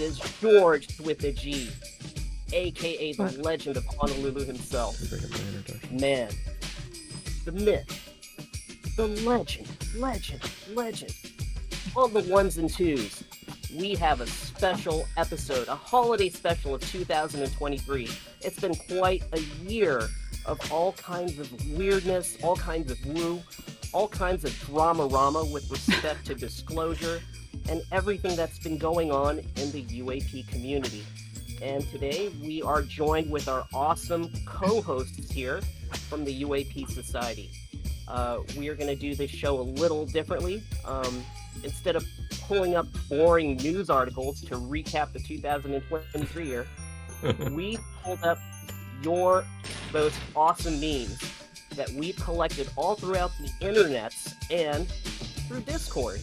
is George with a G, aka the legend of Honolulu himself. Man, the myth, the legend. On the ones and twos, we have a special episode, a holiday special of 2023. It's been quite a year of all kinds of weirdness, all kinds of woo, all kinds of drama-rama with respect to disclosure and everything that's been going on in the UAP community. And today we are joined with our awesome co-hosts here from the UAP Society. We are going to do this show a little differently. Instead of pulling up boring news articles to recap the 2023 year, we pulled up your most awesome memes that we've collected all throughout the internets and through Discord.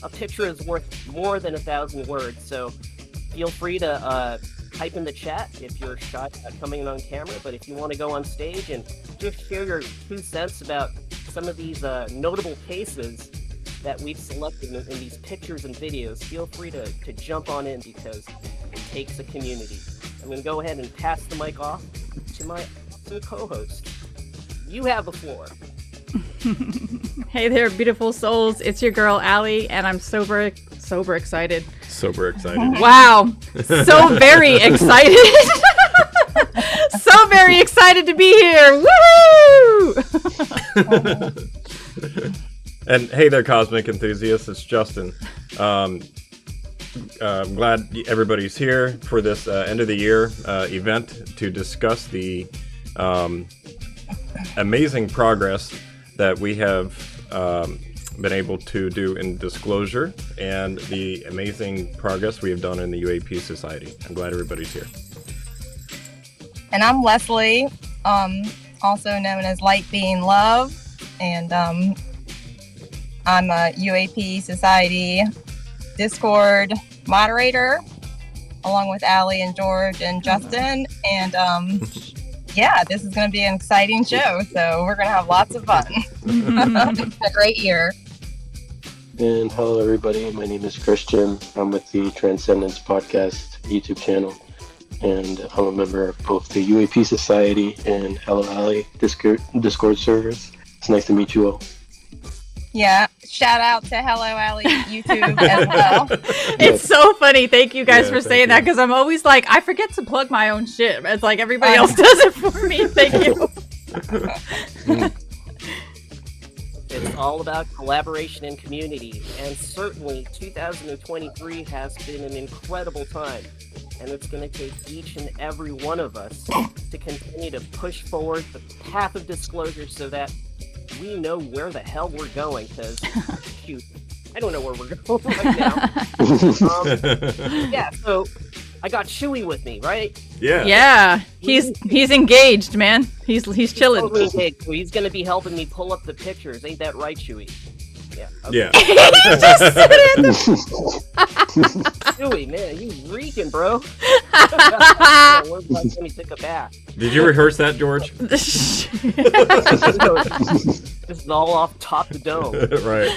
A picture is worth more than 1,000 words, so feel free to type in the chat if you're shy about coming in on camera, but if you want to go on stage and just share your 2 cents about some of these notable cases that we've selected in these pictures and videos, feel free to jump on in because it takes a community. I'm going to go ahead and pass the mic off to my awesome co-host. You have the floor. Hey there, beautiful souls. It's your girl, Allie, and I'm sober excited. Sober excited. Wow. So very excited. So very excited to be here. Woohoo! And hey there, cosmic enthusiasts. It's Justin. I'm glad everybody's here for this end of the year event to discuss the amazing progress that we have been able to do in disclosure and the amazing progress we have done in the UAP Society. I'm glad everybody's here. And I'm Leslie, also known as Light Being Love, and I'm a UAP Society Discord moderator, along with Allie and George and Justin. And yeah, this is going to be an exciting show, so we're going to have lots of fun. It's a great year. And hello, everybody. My name is Christian. I'm with the Transcendence Podcast YouTube channel, and I'm a member of both the UAP Society and Hello Allie Discord servers. It's nice to meet you all. Yeah, shout out to Hello Allie YouTube as well. It's so funny. Thank you guys for saying that, because I'm always like, I forget to plug my own shit. It's like everybody else does it for me. Thank you. It's all about collaboration and community, and certainly 2023 has been an incredible time, and it's going to take each and every one of us to continue to push forward the path of disclosure so that we know where the hell we're going, because shoot, I don't know where we're going right now. Yeah, so I got Chewy with me, right? Yeah. He's engaged, man. He's chilling. Totally engaged. So he's gonna be helping me pull up the pictures. Ain't that right, Chewy? Yeah. Okay. Yeah. Chewy, man, you reeking, bro. Let me take a bath. Did you rehearse that, George? This is all off top the dome. Right.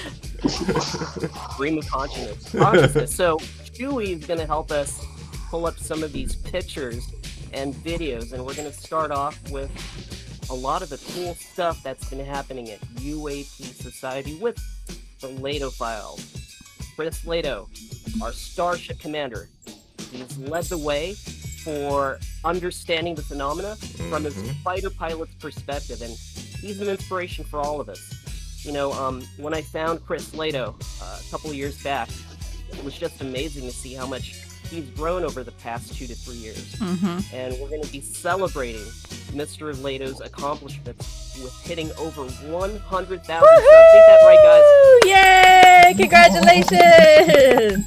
Stream of consciousness. So Chewy is going to help us pull up some of these pictures and videos, and we're going to start off with a lot of the cool stuff that's been happening at UAP Society with the Lehto files. Chris Lehto, our Starship commander, he's led the way for understanding the phenomena from his fighter pilot's perspective, and he's an inspiration for all of us. You know, when I found Chris Lehto a couple of years back, it was just amazing to see how much he's grown over the past 2 to 3 years. And we're going to be celebrating Mr. Lehto's accomplishments with hitting over 100,000 subs. Think that right, Yay! Congratulations!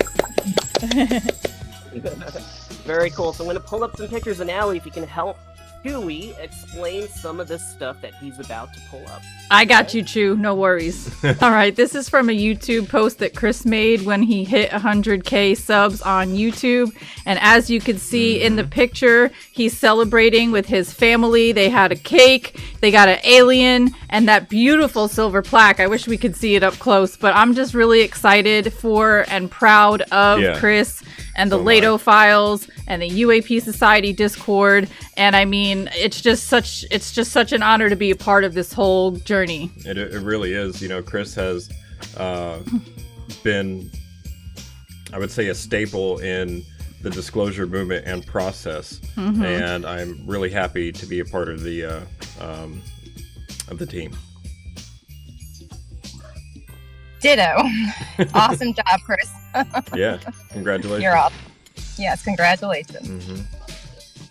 Very cool. So I'm going to pull up some pictures, and Allie, if you can help Chewy explain some of this stuff that he's about to pull up. I got you, Chew. No worries. All right. This is from a YouTube post that Chris made when he hit 100K subs on YouTube. And as you can see in the picture, he's celebrating with his family. They had a cake. They got an alien and that beautiful silver plaque. I wish we could see it up close, but I'm just really excited for and proud of Chris and the So am I. Lehto files and the UAP Society Discord. And I mean, it's just such an honor to be a part of this whole journey. It really is. You know, Chris has been, I would say, a staple in the disclosure movement and process, and I'm really happy to be a part of the team. Ditto. Awesome job, Chris. Yeah, congratulations. You're awesome. Yes, congratulations.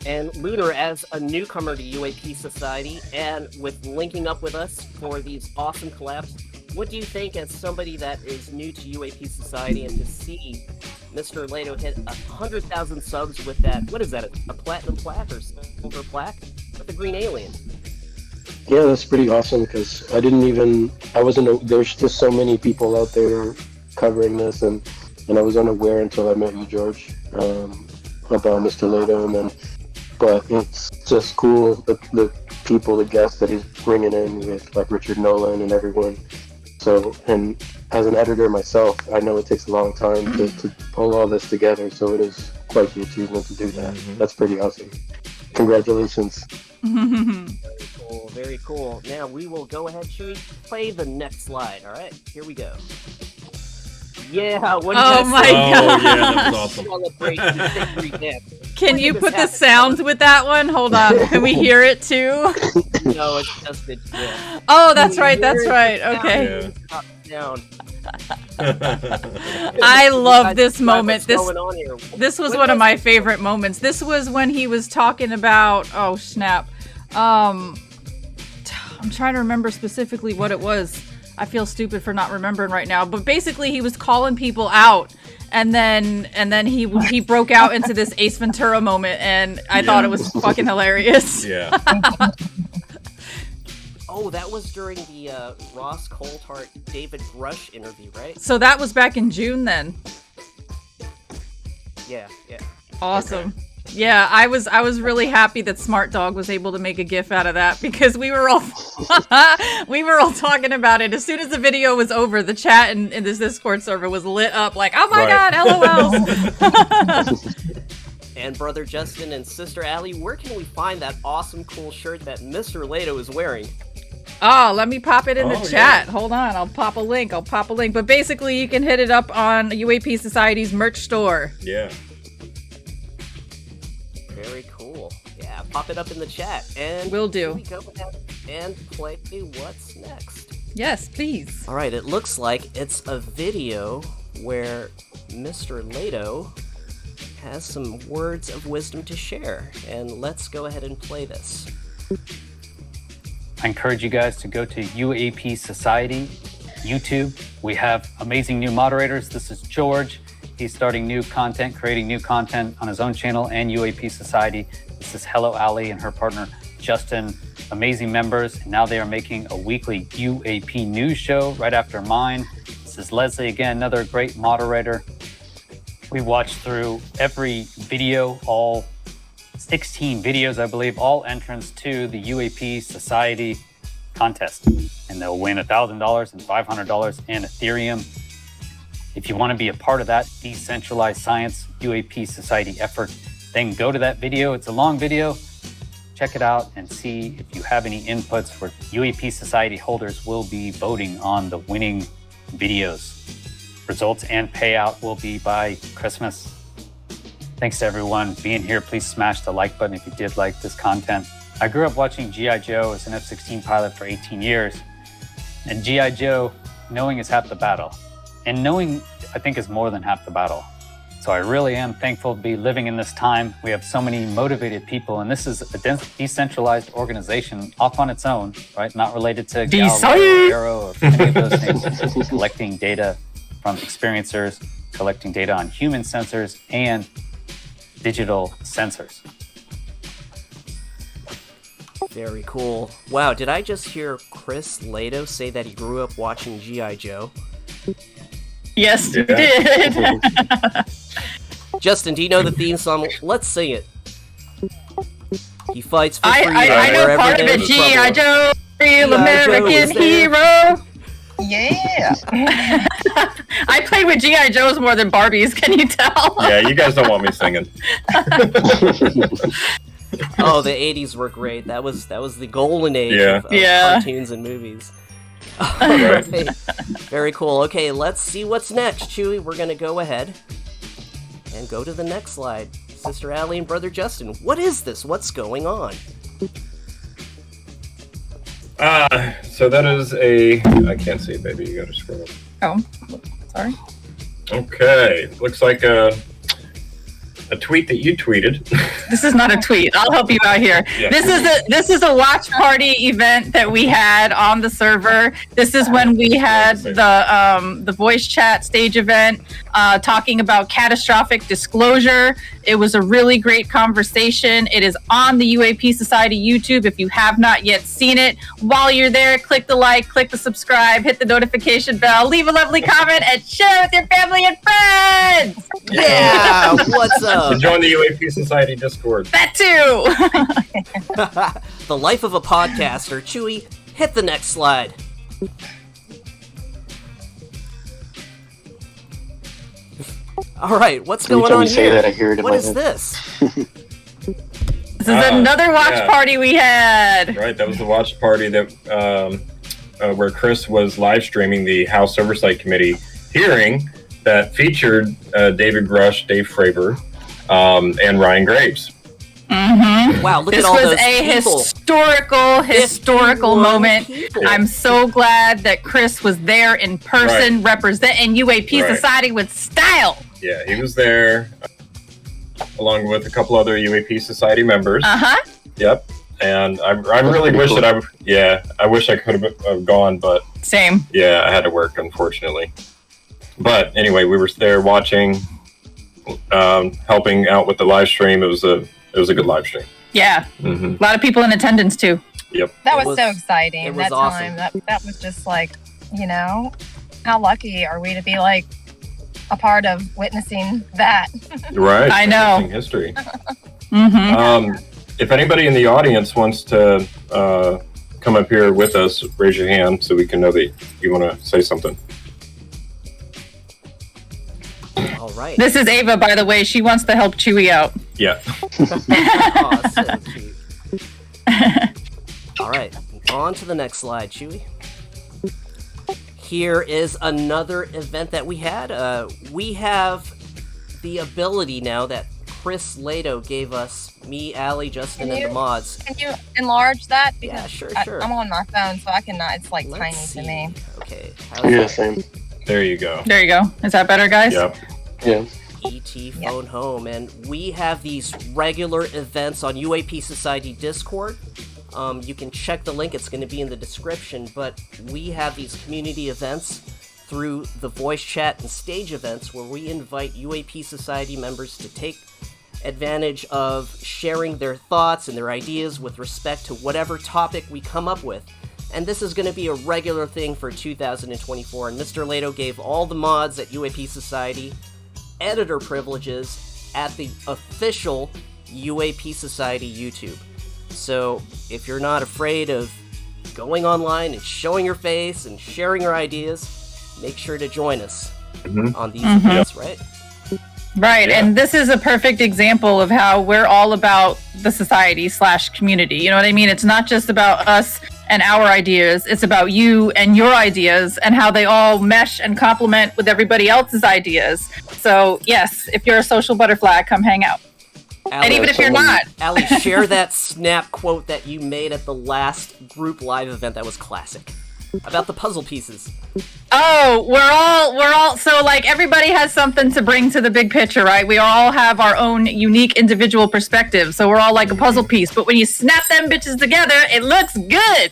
And Lunar, as a newcomer to UAP Society and with linking up with us for these awesome collabs, what do you think as somebody that is new to UAP Society and to see Mr. Lehto hit 100,000 subs with that, what is that, a platinum plaque or silver plaque with the green alien? Yeah, that's pretty awesome because there's just so many people out there covering this, and I was unaware until I met you, George, about Mr. Lehto, but it's just cool, the people, the guests that he's bringing in with like Richard Nolan and everyone. So, and as an editor myself, I know it takes a long time to pull all this together, so it is quite the achievement to do that. That's pretty awesome. Congratulations. Very cool. Now we will go ahead, should we play the next slide? All right, here we go. Yeah, what do you Oh guys my think? God. Oh yeah, that was awesome. Celebrate the victory dance. Can Look you at this put the happen. sound with that one? Hold on. Can we hear it too? No, it's just a gif. Oh, that's We right. hear That's it right. sound, Okay. it's top down. I love Guys, this what's moment. going on here? This was What one of was- my favorite moments. This was when he was talking about, oh snap. I'm trying to remember specifically what it was. I feel stupid for not remembering right now, but basically he was calling people out, and then he broke out into this Ace Ventura moment, and I thought it was fucking hilarious. Yeah. Oh, that was during the Ross Colhart David Rush interview, right? So that was back in June then. Yeah. Awesome. Yeah, I was really happy that Smart Dog was able to make a GIF out of that, because we were all talking about it as soon as the video was over. The chat in this Discord server was lit up like, oh my Right. God, LOLs. And Brother Justin and Sister Allie, where can we find that awesome, cool shirt that Mr. Lehto is wearing? Oh, let me pop it in the Oh, chat. Hold on, I'll pop a link. But basically, you can hit it up on UAP Society's merch store. Yeah. Very cool. Yeah, pop it up in the chat. And Will do. We go ahead and play what's next. Yes, please. All right, it looks like it's a video where Mr. Lehto has some words of wisdom to share. And let's go ahead and play this. I encourage you guys to go to UAP Society YouTube. We have amazing new moderators. This is George. He's starting new content, creating new content on his own channel and UAP Society. This is Hello Allie and her partner Justin. Amazing members. And now they are making a weekly UAP news show right after mine. This is Leslie again, another great moderator. We watched through every video, all 16 videos, I believe, all entrants to the UAP Society contest. And they'll win $1,000 and $500 in Ethereum. If you want to be a part of that decentralized science UAP Society effort, then go to that video. It's a long video. Check it out and see if you have any inputs, where UAP Society holders will be voting on the winning videos. Results and payout will be by Christmas. Thanks to everyone being here. Please smash the like button if you did like this content. I grew up watching G.I. Joe as an F-16 pilot for 18 years. And G.I. Joe, knowing is half the battle. And knowing, I think, is more than half the battle. So I really am thankful to be living in this time. We have so many motivated people, and this is a decentralized organization off on its own, right? Not related to Galileo, Arrow, or any of those things. Collecting data from experiencers, collecting data on human sensors and digital sensors. Very cool. Wow, did I just hear Chris Lehto say that he grew up watching G.I. Joe? Yes, you did. Justin, do you know the theme song? Let's sing it. He fights for freedom. I know wherever part of it. there's G.I. trouble. Joe, real G.I. Joe American is there. hero. Yeah. I played with G.I. Joes more than Barbies, can you tell? Yeah, you guys don't want me singing. Oh, the 80s were great. That was the golden age of cartoons and movies. Right. Very cool. Okay, let's see what's next, Chewy. We're going to go ahead and go to the next slide. Sister Allie and Brother Justin, what is this? What's going on? So that is I can't see it, baby. You gotta scroll. Oh, sorry. Okay, looks like a tweet that you tweeted. This is not a tweet. I'll help you out here. Yeah. This is a watch party event that we had on the server. This is when we had the voice chat stage event talking about catastrophic disclosure. It was a really great conversation. It is on the UAP Society YouTube. If you have not yet seen it, while you're there, click the like, click the subscribe, hit the notification bell, leave a lovely comment, and share with your family and friends. Yeah, what's up? And join the UAP Society Discord. That too. The life of a podcaster. Chewy, hit the next slide. All right, what's going Every time on you say here? that, I hear it in What my is head. this? This is another watch party we had. Right, that was the watch party that where Chris was live streaming the House Oversight Committee hearing that featured David Grush, Dave Fravor, and Ryan Graves. Mm-hmm. Wow, look this at all was those a people. historical 51 moment. people. I'm so glad that Chris was there in person, representing UAP Society with style. Yeah, he was there, along with a couple other UAP Society members. Yep. And I really wish that I wish I could have gone, but same. Yeah, I had to work, unfortunately. But anyway, we were there watching, helping out with the live stream. It was a good live stream. Yeah, a lot of people in attendance too. Yep. That was so exciting. It was that awesome. time. That was just like, how lucky are we to be like a part of witnessing that? Right. I know. Interesting history. If anybody in the audience wants to come up here with us, raise your hand so we can know that you want to say something. All right. This is Ava, by the way. She wants to help Chewy out. Yeah. Aw, so cute. All right, on to the next slide, Chewy. Here is another event that we had. We have the ability now that Chris Lehto gave us, me, Allie, Justin, and the mods. Can you enlarge that? Yeah, sure. I'm on my phone, so I cannot. It's like Let's tiny see. to me. Okay. Yeah, same. There you go. There you go. Is that better, guys? Yep. Yeah. ET Phone Home, and we have these regular events on UAP Society Discord. You can check the link, it's going to be in the description, but we have these community events through the voice chat and stage events where we invite UAP Society members to take advantage of sharing their thoughts and their ideas with respect to whatever topic we come up with. And this is going to be a regular thing for 2024, and Mr. Lehto gave all the mods at UAP Society editor privileges at the official UAP Society YouTube. So if you're not afraid of going online and showing your face and sharing your ideas, make sure to join us on these events, right? Right, Yeah. and this is a perfect example of how we're all about the society/community. You know what I mean? It's not just about us and our ideas. It's about you and your ideas and how they all mesh and complement with everybody else's ideas. So, yes, if you're a social butterfly, come hang out. Allie, And even if you're not. Allie, share that snap quote that you made at the last group live event that was classic. About the puzzle pieces. Oh, we're all so like everybody has something to bring to the big picture, right? We all have our own unique individual perspective. So we're all like a puzzle piece, but when you snap them bitches together, it looks good.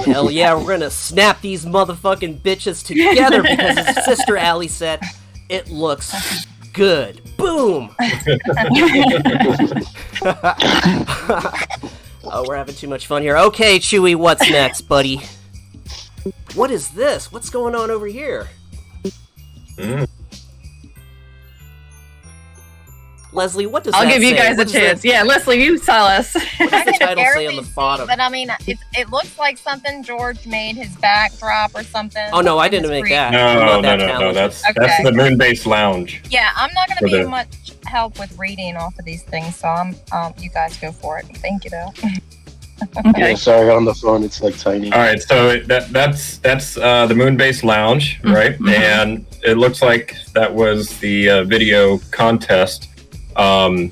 Hell yeah, we're gonna snap these motherfucking bitches together because as Sister Allie said, it looks good. Boom! Oh, we're having too much fun here. Okay, Chewy, what's next, buddy? What is this? What's going on over here? Leslie, what does I'll that give you say? guys a What does chance. that- Yeah, Leslie, you tell us. What does the I can title say on barely the see, bottom? but I mean, it looks like something George made his backdrop or something. Oh no, I didn't It's make pretty- that. No, I'm no, not that no. talented. That's Okay. the Moon-based lounge. Yeah, I'm not going For to be the- much help with reading off of these things, so I'm. You guys go for it. Thank you, though. Okay. Yeah, sorry, on the phone it's like tiny. All right, so that's the Moon-based lounge, right? Mhm. And it looks like that was the video contest, a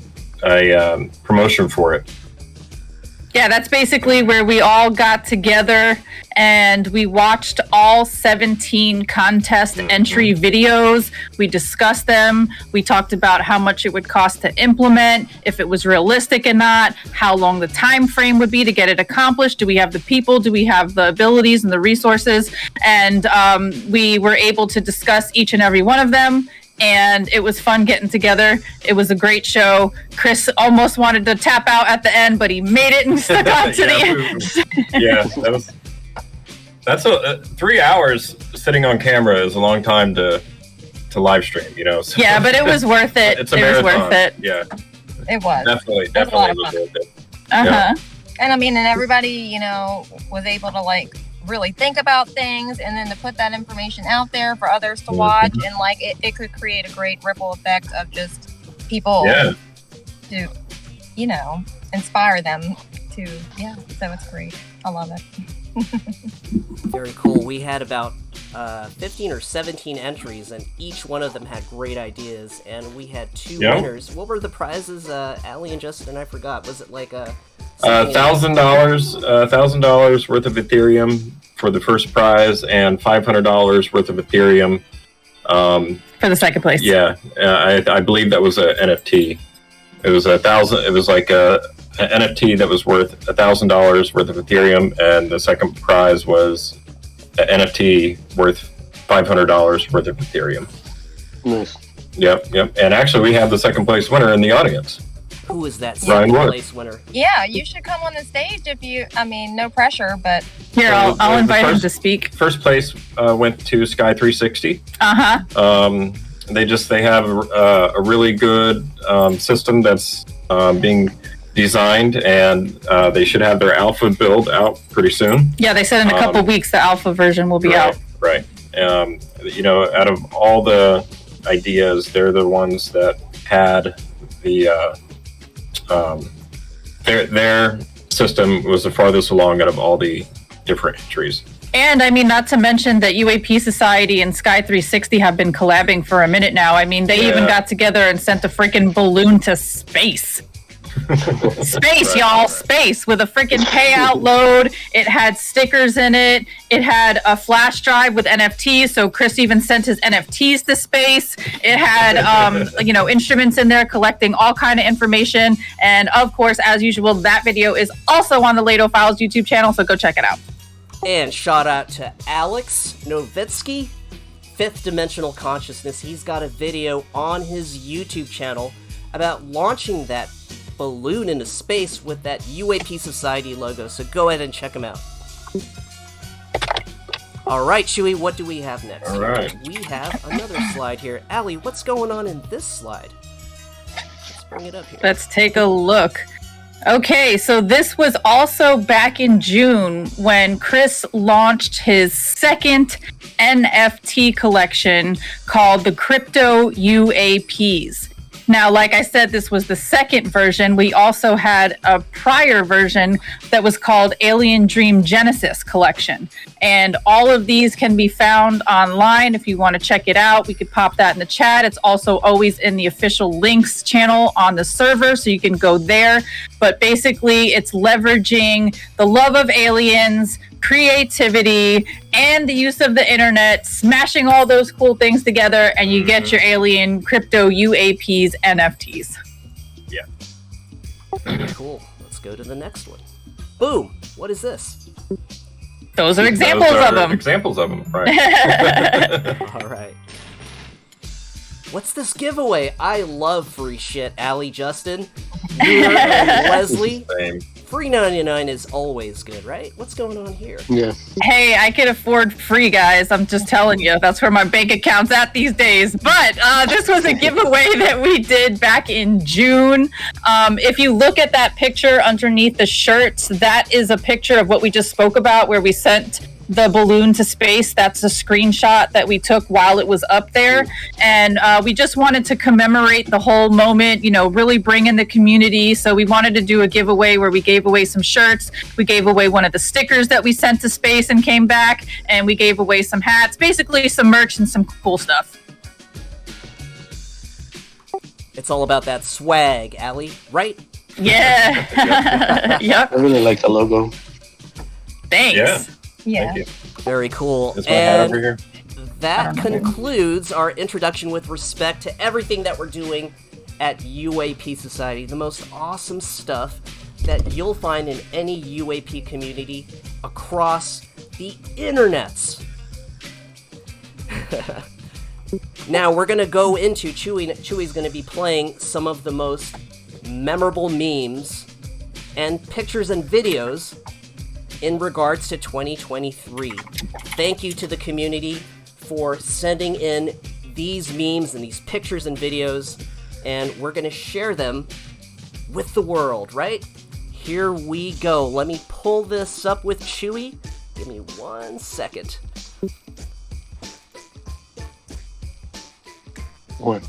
promotion for it. Yeah, that's basically where we all got together and we watched all 17 contest entry videos. We discussed them. We talked about how much it would cost to implement, if it was realistic or not, how long the time frame would be to get it accomplished. Do we have the people? Do we have the abilities and the resources? And we were able to discuss each and every one of them. And it was fun getting together. It was a great show. Chris almost wanted to tap out at the end, but he made it and stuck on to the end. Yeah, that's 3 hours sitting on camera is a long time to live stream, you know. So Yeah, but it was worth it. it's a It was marathon. worth it. Yeah, It was. definitely was a lot of was fun. worth it. Uh-huh. And I mean, and everybody, was able to really think about things and then to put that information out there for others to watch. And it could create a great ripple effect of just people Yeah. to, inspire them to, so it's great. I love it. Very cool. We had about 15 or 17 entries, and each one of them had great ideas, and we had two Yeah. winners. What were the prizes, Allie and Justin? I forgot. Was it like a... $1,000 worth of Ethereum for the first prize, and $500 worth of Ethereum. For the second place. Yeah, I believe that was a NFT. It was It was like a NFT that was worth $1,000 worth of Ethereum, and the second prize was an NFT worth $500 worth of Ethereum. Nice. Yep. And actually, we have the second place winner in the audience. Who is that Ryan second Wood. place winner? Yeah, you should come on the stage if no pressure, but Here, So I'll the invite him first- to speak. First place went to Sky 360. Uh-huh. They have a really good system that's being designed, and they should have their alpha build out pretty soon. Yeah, they said in a couple weeks the alpha version will be out. Right. Out of all the ideas, they're the ones that had the their system was the farthest along out of all the different entries. And I mean, not to mention that UAP Society and Sky 360 have been collabing for a minute now. I mean, they even Yeah. got together and sent a freaking balloon to space. Space, Right, y'all, right. space with a freaking payout load. It had stickers in it. It had a flash drive with NFTs. So Chris even sent his NFTs to space. It had, instruments in there collecting all kind of information. And of course, as usual, that video is also on the Lehto Files YouTube channel. So go check it out. And shout out to Alex Novitsky, Fifth Dimensional Consciousness. He's got a video on his YouTube channel about launching that balloon into space with that UAP Society logo. So go ahead and check him out. All right, Chewy, what do we have next? All right. We have another slide here. Allie, what's going on in this slide? Let's bring it up here. Let's take a look. Okay, so this was also back in June when Chris launched his second NFT collection called the Crypto UAPs. Now, like I said, this was the second version. We also had a prior version that was called Alien Dream Genesis Collection. And all of these can be found online if you want to check it out. We could pop that in the chat. It's also always in the official links channel on the server, so you can go there. But basically, it's leveraging the love of aliens, creativity, and the use of the internet, smashing all those cool things together, and you get your alien crypto UAPs NFTs. Yeah. Very cool. Let's go to the next one. Boom! What is this? Those are examples Those of are them. Examples of them, right? All right. What's this giveaway? I love free shit. Allie, Justin, Muir, and Leslie. Same. Free 99 is always good, right? What's going on here? Yeah. Hey, I can afford free, guys. I'm just telling you. That's where my bank account's at these days. But this was a giveaway that we did back in June. If you look at that picture underneath the shirts, that is a picture of what we just spoke about, where we sent the balloon to space. That's a screenshot that we took while it was up there. And we just wanted to commemorate the whole moment, you know, really bring in the community. So we wanted to do a giveaway where we gave away some shirts. We gave away one of the stickers that we sent to space and came back. And we gave away some hats, basically some merch and some cool stuff. It's all about that swag, Allie, right? Yeah. Yep. I really like the logo. Thanks. Yeah. Yeah. Thank you. Very cool. That's my hat And over here. that concludes our introduction with respect to everything that we're doing at UAP Society. The most awesome stuff that you'll find in any UAP community across the internets. Now we're going to go into Chewy's going to be playing some of the most memorable memes and pictures and videos in regards to 2023. Thank you to the community for sending in these memes and these pictures and videos, and we're going to share them with the world, right? Here we go. Let me pull this up with Chewy. Give me 1 second. One.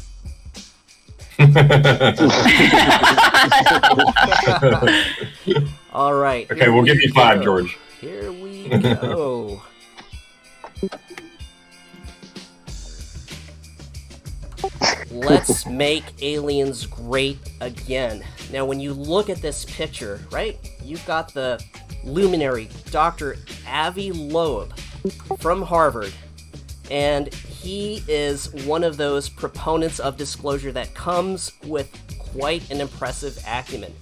All right. Okay, we'll give you 5, George. Here we go. Let's make aliens great again. Now, when you look at this picture, right, you've got the luminary, Dr. Avi Loeb from Harvard, and he is one of those proponents of disclosure that comes with quite an impressive acumen.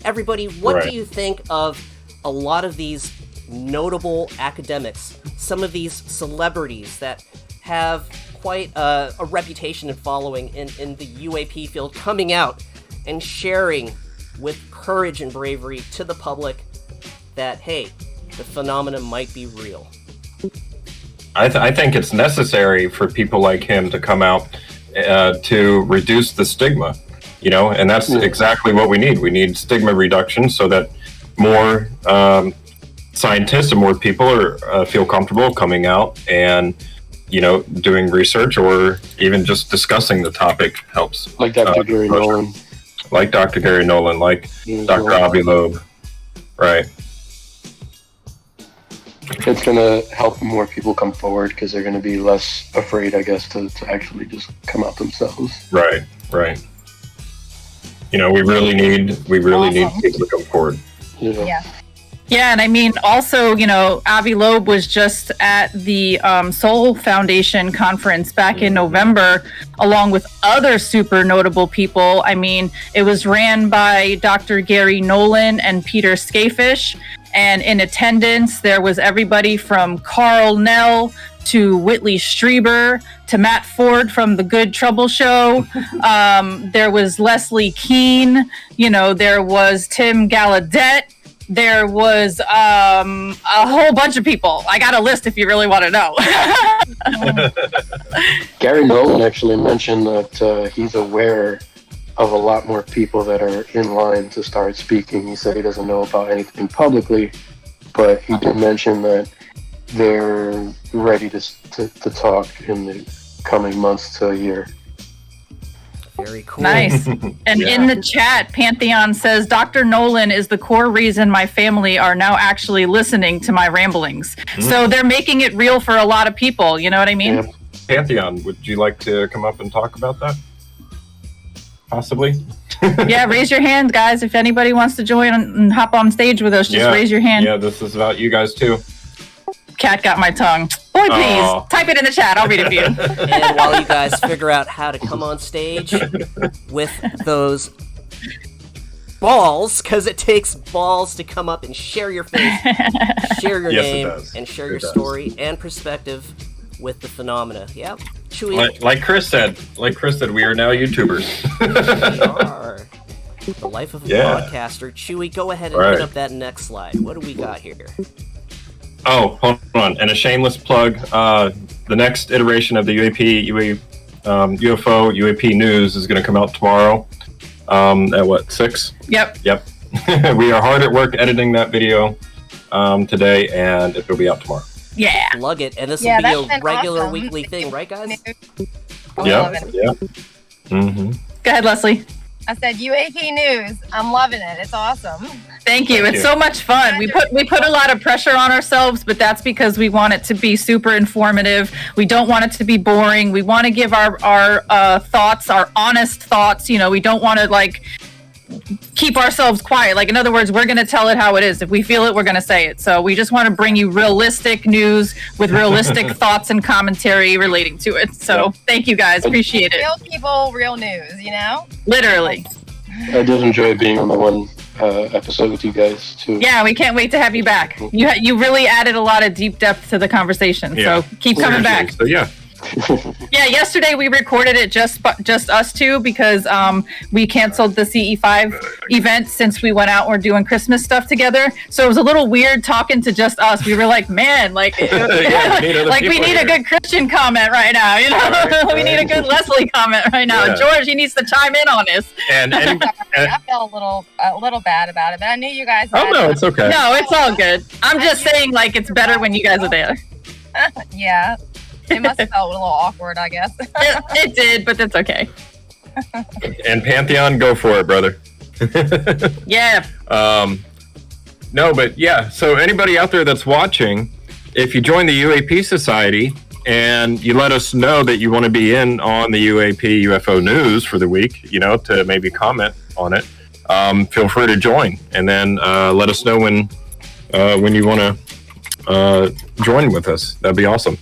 Everybody, what do you think of a lot of these notable academics, some of these celebrities that have quite a reputation and following in the UAP field, coming out and sharing with courage and bravery to the public that, hey, the phenomenon might be real? I think it's necessary for people like him to come out to reduce the stigma, you know, and that's exactly what we need. We need stigma reduction so that more scientists and more people are feel comfortable coming out and, you know, doing research or even just discussing the topic helps. Like Dr. Gary Nolan. Like Dr. Gary Nolan, like Dr. Avi Loeb. Right. It's going to help more people come forward because they're going to be less afraid, I guess, to actually just come out themselves. Right, right. You know, we really need people to come forward. Yeah. Yeah, and I mean, also, you know, Avi Loeb was just at the Soul Foundation conference back in November, along with other super notable people. I mean, it was ran by Dr. Gary Nolan and Peter Skafish, and in attendance, there was everybody from Carl Nell to Whitley Strieber to Matt Ford from The Good Trouble Show. There was Leslie Keane, you know, there was Tim Gallaudet. There was a whole bunch of people. I got a list if you really want to know. Gary Nolan actually mentioned that he's aware of a lot more people that are in line to start speaking. He said he doesn't know about anything publicly, but he did mention that they're ready to talk in the coming months to a year. Very cool. Nice. And in the chat, Pantheon says, Dr. Nolan is the core reason my family are now actually listening to my ramblings. So they're making it real for a lot of people. You know what I mean? Yeah. Pantheon, would you like to come up and talk about that? Possibly? Yeah, raise your hand, guys. If anybody wants to join and hop on stage with us, just raise your hand. Yeah, this is about you guys too. Cat got my tongue. Boy, please, type it in the chat. I'll read it for you. And while you guys figure out how to come on stage with those balls, because it takes balls to come up and share your face, share your name, and share your story and perspective with the phenomena. Yeah, Chewy. Like Chris said, we are now YouTubers. We are. The life of a Yeah. podcaster. Chewy, go ahead and Right. hit up that next slide. What do we got here? Oh, hold on. And a shameless plug. The next iteration of the UFO UAP news is going to come out tomorrow. At what, 6? Yep. Yep. We are hard at work editing that video today, and it will be out tomorrow. Yeah. Plug it, and this Yeah, will that's be a been regular awesome. weekly thing, right, guys? I'm Yeah. loving it. Yeah. Mm-hmm. Go ahead, Leslie. I said UAP news. I'm loving it. It's awesome. Thank you. Thank It's you. so much fun. We put a lot of pressure on ourselves, but that's because we want it to be super informative. We don't want it to be boring. We want to give our thoughts, our honest thoughts. You know, we don't want to like keep ourselves quiet. Like, in other words, we're going to tell it how it is. If we feel it, we're going to say it. So we just want to bring you realistic news with realistic thoughts and commentary relating to it. So thank you guys. Appreciate it. Real people, real news, you know? Literally. I did enjoy being on the one episode with you guys too. Yeah, we can't wait to have you back. You really added a lot of deep depth to the conversation. Yeah. So keep coming back. So, yeah. Yeah, yesterday we recorded it just us two because we canceled the CE5 event since we went out and we're doing Christmas stuff together. So it was a little weird talking to just us. We were like, man, like, Yeah, we need other like we people need a here. good Christian comment right now. You know, Right, we need a good Leslie comment right now. Yeah. George, he needs to chime in on this. And I felt a little bad about it, but I knew you guys. oh had no, it's okay. No, it's all good. I'm just saying, like, it's better when you guys are there. Yeah. It must have felt a little awkward, I guess. It did, but that's okay. And Pantheon, go for it, brother. Yeah. No, but yeah. So anybody out there that's watching, if you join the UAP Society and you let us know that you want to be in on the UAP UFO news for the week, you know, to maybe comment on it, feel free to join, and then let us know when you want to join with us. That'd be awesome.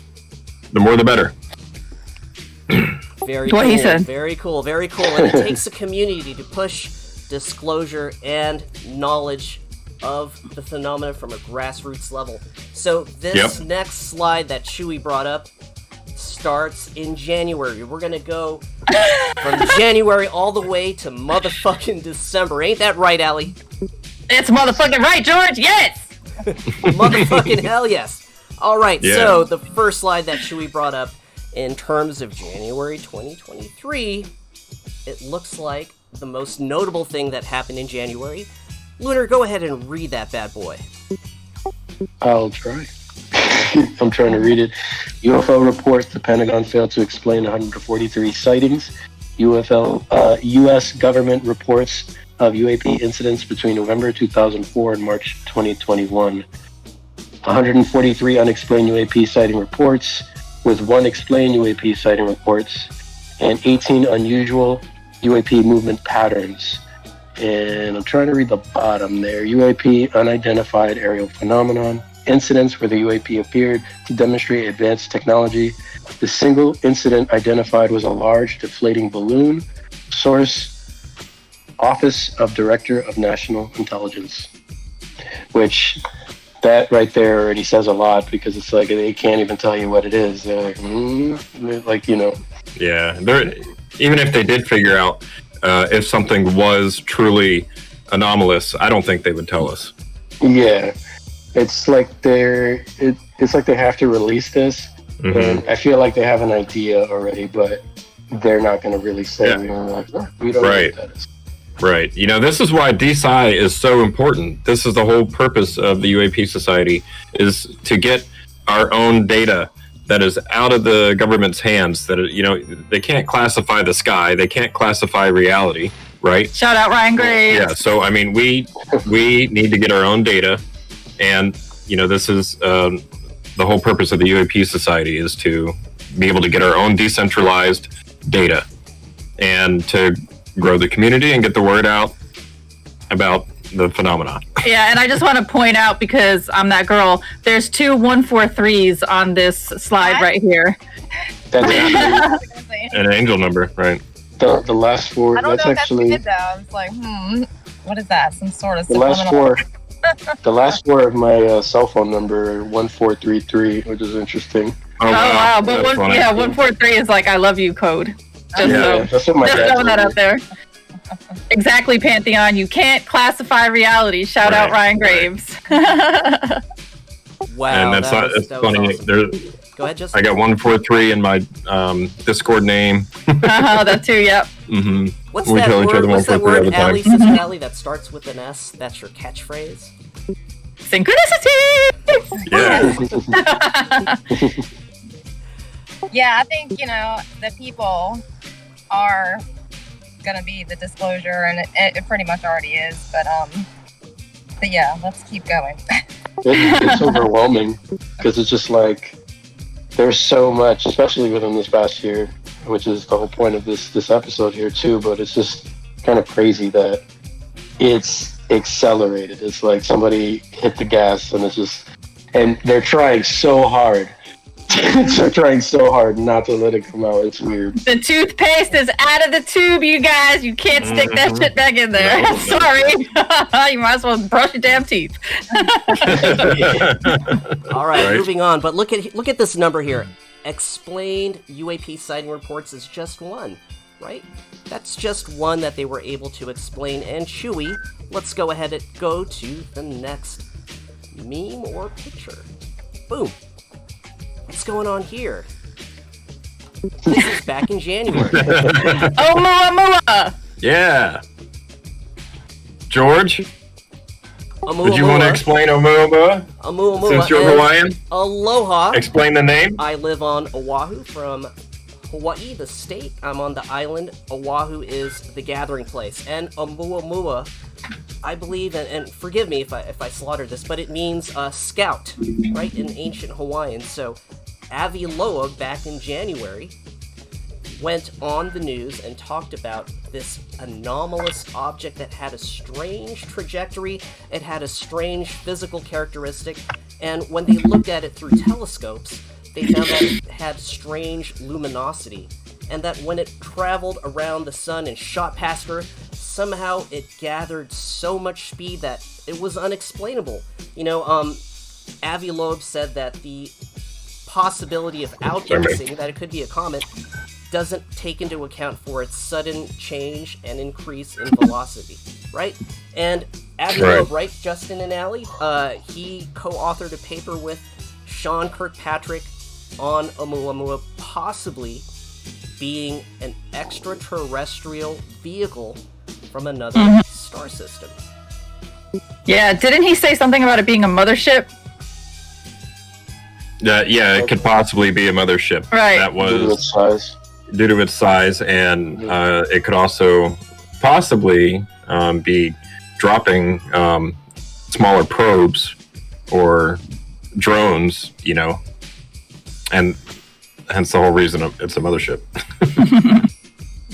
The more, the better. Very What cool. he said. Very cool. Very cool. And it takes a community to push disclosure and knowledge of the phenomena from a grassroots level. So this next slide that Chewy brought up starts in January. We're gonna go from January all the way to motherfucking December. Ain't that right, Allie? It's motherfucking right, George. Yes. Motherfucking hell yes. All right, Yeah. so the first slide that Chewy brought up in terms of January 2023, it looks like the most notable thing that happened in January. Lunar, go ahead and read that bad boy. I'll try. I'm trying to read it. UFO reports: the Pentagon failed to explain 143 sightings. U.S. government reports of UAP incidents between November 2004 and March 2021. 143 unexplained UAP sighting reports, with 1 explained UAP sighting reports, and 18 unusual UAP movement patterns. And I'm trying to read the bottom there. UAP unidentified aerial phenomenon. Incidents where the UAP appeared to demonstrate advanced technology. The single incident identified was a large deflating balloon. Source: Office of Director of National Intelligence. Which, that right there already says a lot, because it's like they can't even tell you what it is. They're like, like, you know. Yeah, even if they did figure out if something was truly anomalous, I don't think they would tell us. Yeah, it's like it's like they have to release this, and I feel like they have an idea already, but they're not going to really say. Yeah. We don't know Right. what that is. Right. You know, this is why DSci is so important. This is the whole purpose of the UAP Society, is to get our own data that is out of the government's hands. That, you know, they can't classify the sky, they can't classify reality, right? Shout out Ryan Graves. Yeah. So I mean, we need to get our own data, and you know, this is the whole purpose of the UAP Society, is to be able to get our own decentralized data and to grow the community and get the word out about the phenomenon. Yeah, and I just want to point out, because I'm that girl, there's 2 143s on this slide What? right here. That's An angel number, right? the last 4. I don't That's know if actually that's good though. It's like, what is that? Some sort of the last subliminal- 4. The last 4 of my cell phone number are 1433, which is interesting. Oh, wow. That's But funny. 143 is like I love you code. Just Yeah. so, That's what my just dad throwing that told out there. Exactly, Pantheon. You can't classify reality. Shout out Ryan Graves. Wow, And it's funny. awesome. Go ahead, Justin. I got 143 in my Discord name. That too, yep. Mm-hmm. What's We that tell each other word? What's that 143 all word, the time. Allie? Sister Allie, that starts with an S. That's your catchphrase. Synchronicity! Yeah. Yeah, I think, the people are gonna be the disclosure, and it pretty much already is, but yeah, let's keep going. It's overwhelming because it's just like there's so much, especially within this past year, which is the whole point of this episode here too. But it's just kind of crazy that it's accelerated. It's like somebody hit the gas and they're trying so hard. They're trying so hard not to let it come out. It's weird. The toothpaste is out of the tube, you guys. You can't stick that shit back in there. No. Sorry. You might as well brush your damn teeth. All right, Right. moving on. But look at this number here. Explained UAP sighting reports is just one, right? That's just one that they were able to explain. And Chewy, let's go ahead and go to the next meme or picture. Boom. What's going on here? This is back in January. Oumuamua! Yeah. George, Oumuamua. did you want to explain Oumuamua? Oumuamua. Since you're and Hawaiian, Aloha. explain the name. I live on Oahu from Hawaii, the state. I'm on the island. Oahu is the gathering place. And Oumuamua, I believe, and forgive me if I slaughter this, but it means scout, right, in ancient Hawaiian. So Aviloa, back in January, went on the news and talked about this anomalous object that had a strange trajectory, it had a strange physical characteristic, and when they looked at it through telescopes, they found that it had strange luminosity, and that when it traveled around the sun and shot past Earth, somehow it gathered so much speed that it was unexplainable. Avi Loeb said that the possibility of outguessing that it could be a comet doesn't take into account for its sudden change and increase in velocity, right? And Avi Loeb, right, Justin and Allie, he co-authored a paper with Sean Kirkpatrick on Oumuamua possibly being an extraterrestrial vehicle from another star system. Yeah, didn't he say something about it being a mothership? Yeah, it could possibly be a mothership. Right. That Due to was its size. due to its size, and it could also possibly be dropping smaller probes or drones, and hence the whole reason it's a mothership.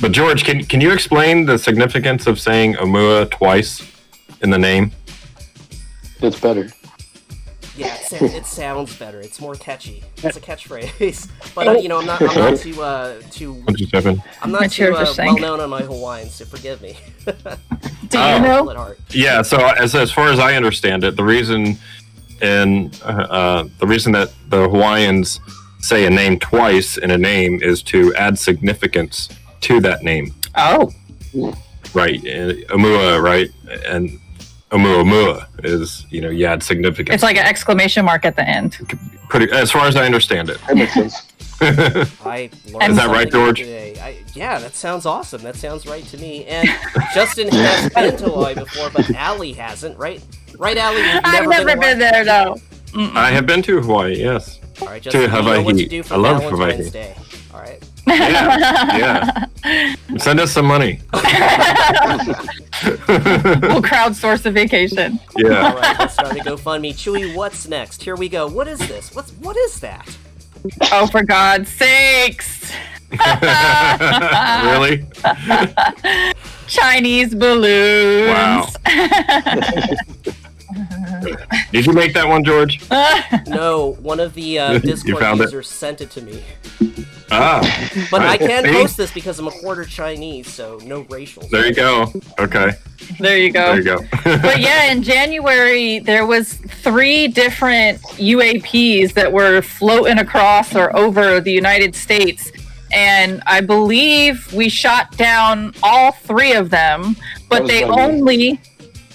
But George, can you explain the significance of saying Oumuamua twice in the name? It's better. Yeah, it sounds better. It's more catchy. It's a catchphrase. But I'm not too I'm not too well known on my Hawaiian, so forgive me. Do you know? Yeah. So as far as I understand it, the reason that the Hawaiians say a name twice in a name is to add significance to that name. Oh. Right. Oumuamua, right, and Oumuamua is, you add significance. It's like an exclamation mark at the end. Pretty, as far as I understand it. That makes sense. I learned Is that right, George? today. Yeah, that sounds awesome. That sounds right to me. And Justin has been to Hawaii before, but Allie hasn't, right? Right, Allie? I've never been there, though. I have been to Hawaii, yes. All right, Justin, To you know Hawaii. what to do for I love Valentine's Hawaii. Day. All right. Yeah. Send us some money. We'll crowdsource a vacation. Yeah. All right, let's start a GoFundMe. Chewy, what's next? Here we go. What is this? What is that? Oh, for God's sakes. Really? Chinese balloons. Wow. Did you make that one, George? No, one of the Discord found it? users sent it to me. Ah. But I can't See? post this because I'm a quarter Chinese, so no racial. There you go. Okay. There you go. There you go. But yeah, in January, there was 3 different UAPs that were floating across or over the United States. and I believe we shot down all 3 of them, but they only...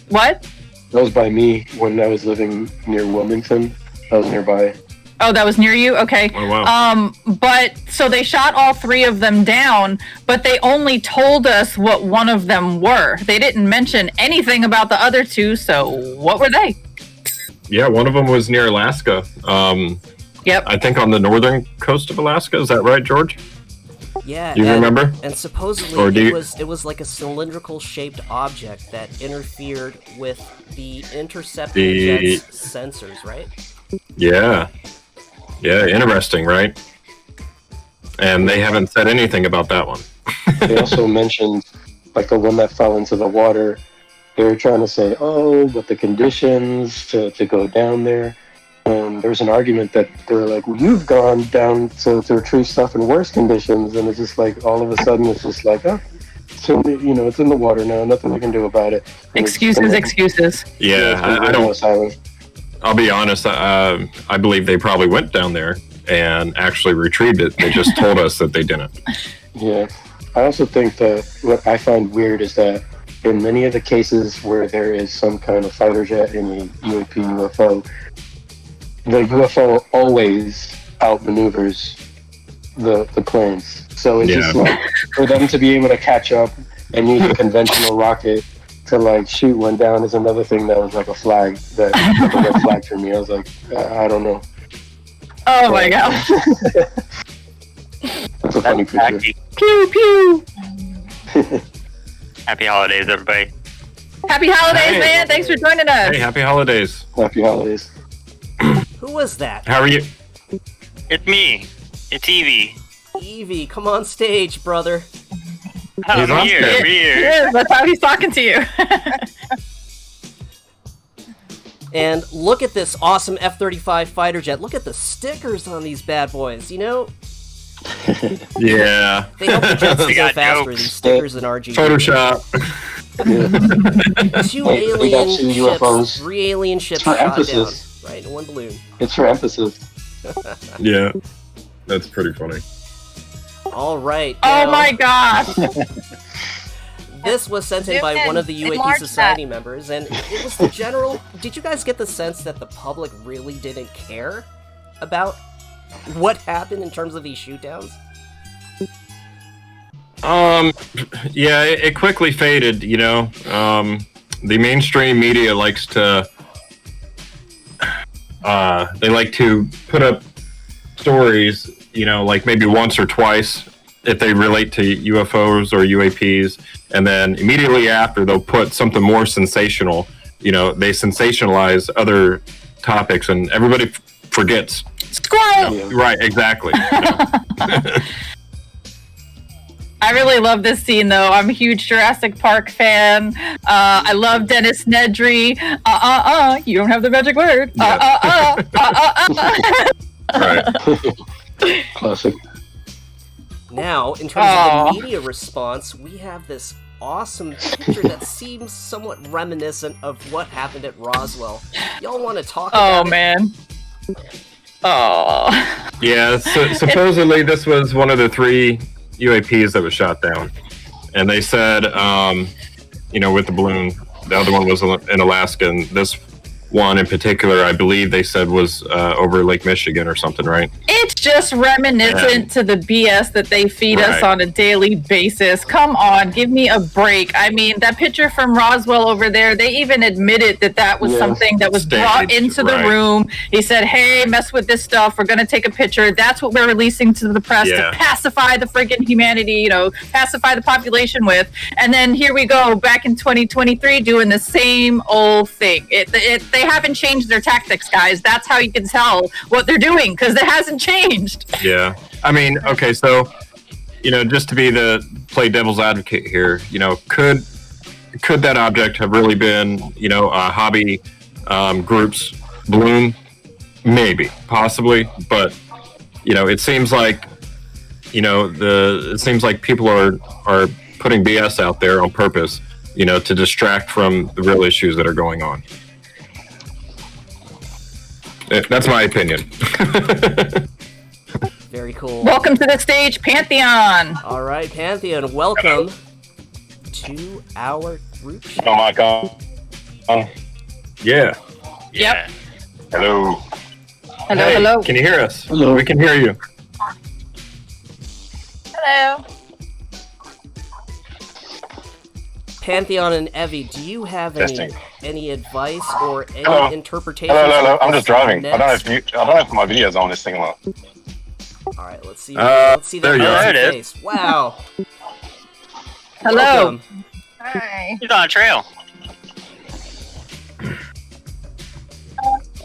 What? That was by me when I was living near Wilmington. I was nearby. Oh, that was near you? Okay. Oh, wow. But so they shot all 3 of them down, but they only told us what one of them were. They didn't mention anything about the other 2, so what were they? Yeah, one of them was near Alaska. Yep. I think on the northern coast of Alaska. Is that right, George? Yeah. Do you remember? And supposedly it was like a cylindrical shaped object that interfered with the intercepting jet's sensors, right? Yeah. Yeah, interesting, right? And they haven't said anything about that one. They also mentioned, like, the one that fell into the water. They were trying to say, oh, but the conditions to go down there. And there's an argument that they're like, well, you've gone down to retrieve stuff in worse conditions. And it's just like, all of a sudden, it's just like, oh, so, it's in the water now. Nothing we can do about it. And Excuses. Yeah, I don't... I'll be honest, I believe they probably went down there and actually retrieved it. They just told us that they didn't. Yeah. I also think that what I find weird is that in many of the cases where there is some kind of fighter jet in a UAP UFO, the UFO always outmaneuvers the planes. So it's just like, for them to be able to catch up and use a conventional rocket to like shoot one down is another thing that was like a flag, that like a red flag for me. I was like, I don't know. Oh my god. That's a funny picture. Pew pew. Happy holidays, everybody. Happy holidays, man. Thanks for joining us. Hey, happy holidays. Happy holidays. Who was that? How are you? It's me. It's Evie. Evie, come on stage, brother. He's on here. stage. I'm here. Yeah, that's how he's talking to you. And look at this awesome F-35 fighter jet. Look at the stickers on these bad boys, Yeah. They help the jets They go got faster, jokes. these stickers in RGB. Photoshop. 2 Hey, they got alien 2 ships, UFOs. 3 alien ships For shot emphasis. down, right, in one balloon. It's for emphasis. Yeah. That's pretty funny. All right. Oh now, my gosh. This was sent in by one of the UAP Enlarge Society that. members, and it was the general... Did you guys get the sense that the public really didn't care about what happened in terms of these shootdowns? Yeah, it quickly faded, The mainstream media likes to... they like to put up stories, like maybe once or twice if they relate to UFOs or UAPs, and then immediately after they'll put something more sensational. They sensationalize other topics, and everybody forgets. Squirrel! Yeah. Right, exactly. I really love this scene, though. I'm a huge Jurassic Park fan. I love Dennis Nedry. You don't have the magic word. Right. Classic. Now, in terms of the media response, we have this awesome picture that seems somewhat reminiscent of what happened at Roswell. Y'all want to talk about it? Man. Oh. Yeah, supposedly this was one of the 3 UAPs that was shot down. And they said, with the balloon, the other one was in Alaska, and this one in particular, I believe they said was over Lake Michigan or something, right? It's just reminiscent to the BS that they feed us on a daily basis. Come on, give me a break. I mean, that picture from Roswell over there, they even admitted that was something that was brought into the room. He said, hey, mess with this stuff. We're going to take a picture. That's what we're releasing to the press to pacify the friggin' humanity, pacify the population with. And then here we go, back in 2023, doing the same old thing. They haven't changed their tactics, guys. That's how you can tell what they're doing, because it hasn't changed. Yeah. I mean, okay, so, just to play devil's advocate here, could that object have really been, a hobby group's balloon? Maybe, possibly, but, it seems like, it seems like people are putting BS out there on purpose, to distract from the real issues that are going on. That's my opinion. Very cool. Welcome to the stage, Pantheon. All right, Pantheon, welcome to our group chat. Oh my god. Yeah. Yeah. Hello. Hello, Hey, hello. Can you hear us? Hello. We can hear you. Hello. Pantheon and Evie, do you have any advice or any Hello. interpretation? Hello. I'm just driving. I Next? don't know if my video's on this thing or not. All right, let's see. There that you are. fancy There it face. Wow. Hello. Welcome. Hi. He's on a trail.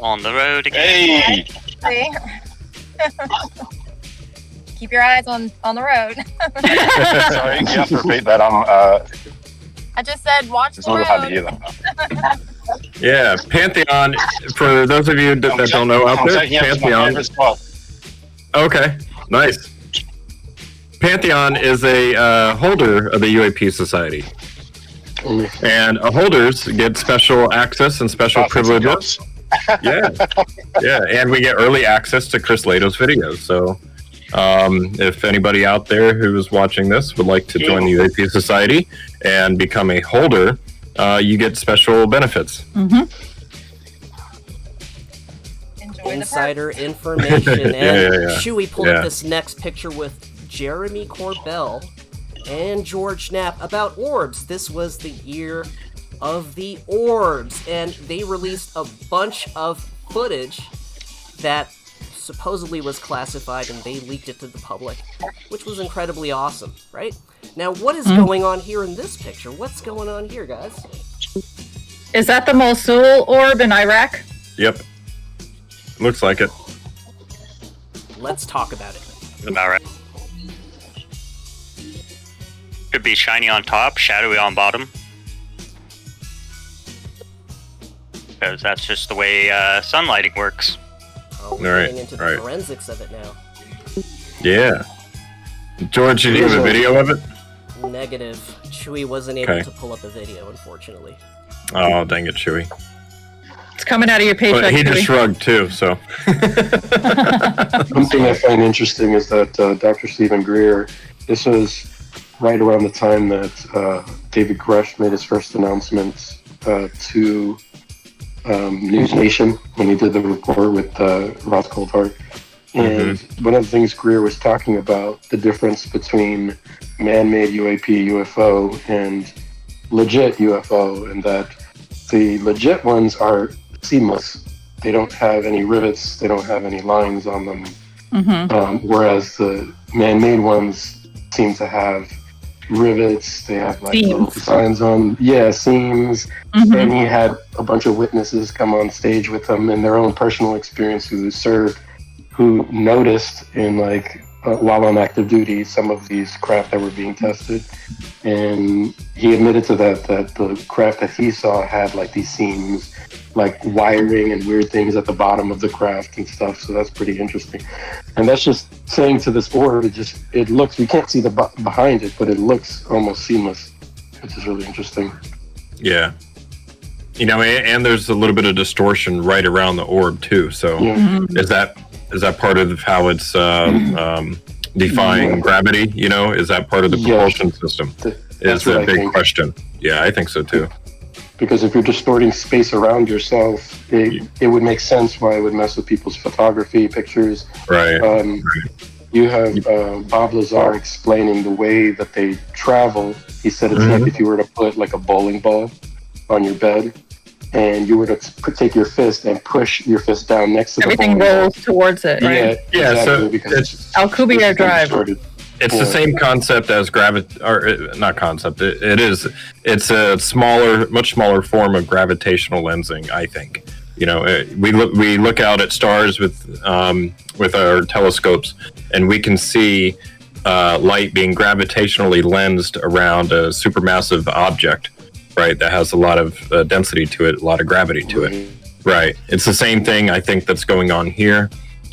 On the road again. Hey! Hey. Keep your eyes on the road. Sorry, you have to repeat that. I just said watch It's the a little hard to road. hear that. Yeah, Pantheon. For those of you that don't know out I'm there, taking it to my Pantheon. favorite spot. Okay, nice. Pantheon is a holder of the UAP Society, and holders get special access and special That's some privileges. Yeah, and we get early access to Chris Lehto's videos. So, if anybody out there who is watching this would like to join the UAP Society and become a holder, you get special benefits. Mm-hmm. Enjoy Insider information. And Yeah. Chewy pulled Yeah. up this next picture with Jeremy Corbell and George Knapp about Orbs. This was the year of the Orbs, and they released a bunch of footage that supposedly was classified, and they leaked it to the public, which was incredibly awesome, right? Now, what is going on here in this picture? What's going on here, guys? Is that the Mosul orb in Iraq? Yep, looks like it. Let's talk about it. About right. Could be shiny on top, shadowy on bottom. Because that's just the way sunlighting works. Oh, we're Alright, getting into the alright. forensics of it now. Yeah. George, did you have a video of it? Negative. Chewy wasn't able Okay. to pull up a video, unfortunately. Oh, dang it, Chewy. It's coming out of your paycheck. But he just Chewy. shrugged too, so. One thing I find interesting is that Dr. Stephen Greer, this was right around the time that David Grush made his first announcement to News Nation when he did the report with Ross Colhart. And one of the things Greer was talking about, the difference between man-made UAP, UFO, and legit UFO, and that the legit ones are seamless. They don't have any rivets, they don't have any lines on them. Whereas the man-made ones seem to have rivets, they have like little Seams. designs on, seams. And he had a bunch of witnesses come on stage with him in their own personal experience who served, who noticed in while on active duty some of these craft that were being tested. And he admitted to that the craft that he saw had like these seams, like wiring and weird things at the bottom of the craft and stuff. So that's pretty interesting. And that's just saying to this orb, it looks, we can't see the behind it, but it looks almost seamless, which is really interesting. Yeah. You know, and there's a little bit of distortion right around the orb too. So is that part of how it's defying gravity? You know, is that part of the propulsion system? Is what a I big think. question. Yeah, I think so too. Because if you're distorting space around yourself, it would make sense why it would mess with people's photography, pictures. Right. You have Bob Lazar explaining the way that they travel. He said it's like if you were to put like a bowling ball on your bed, and you were to take your fist and push your fist down next to Everything the bowling rolls towards it, right? Yeah, Yeah, so because it's- Alcubierre Drive. It's the same concept as not concept. It is. It's a much smaller form of gravitational lensing. I think. You know, we look out at stars with our telescopes, and we can see light being gravitationally lensed around a supermassive object, right? That has a lot of density to it, a lot of gravity to it. Right. It's the same thing. I think that's going on here,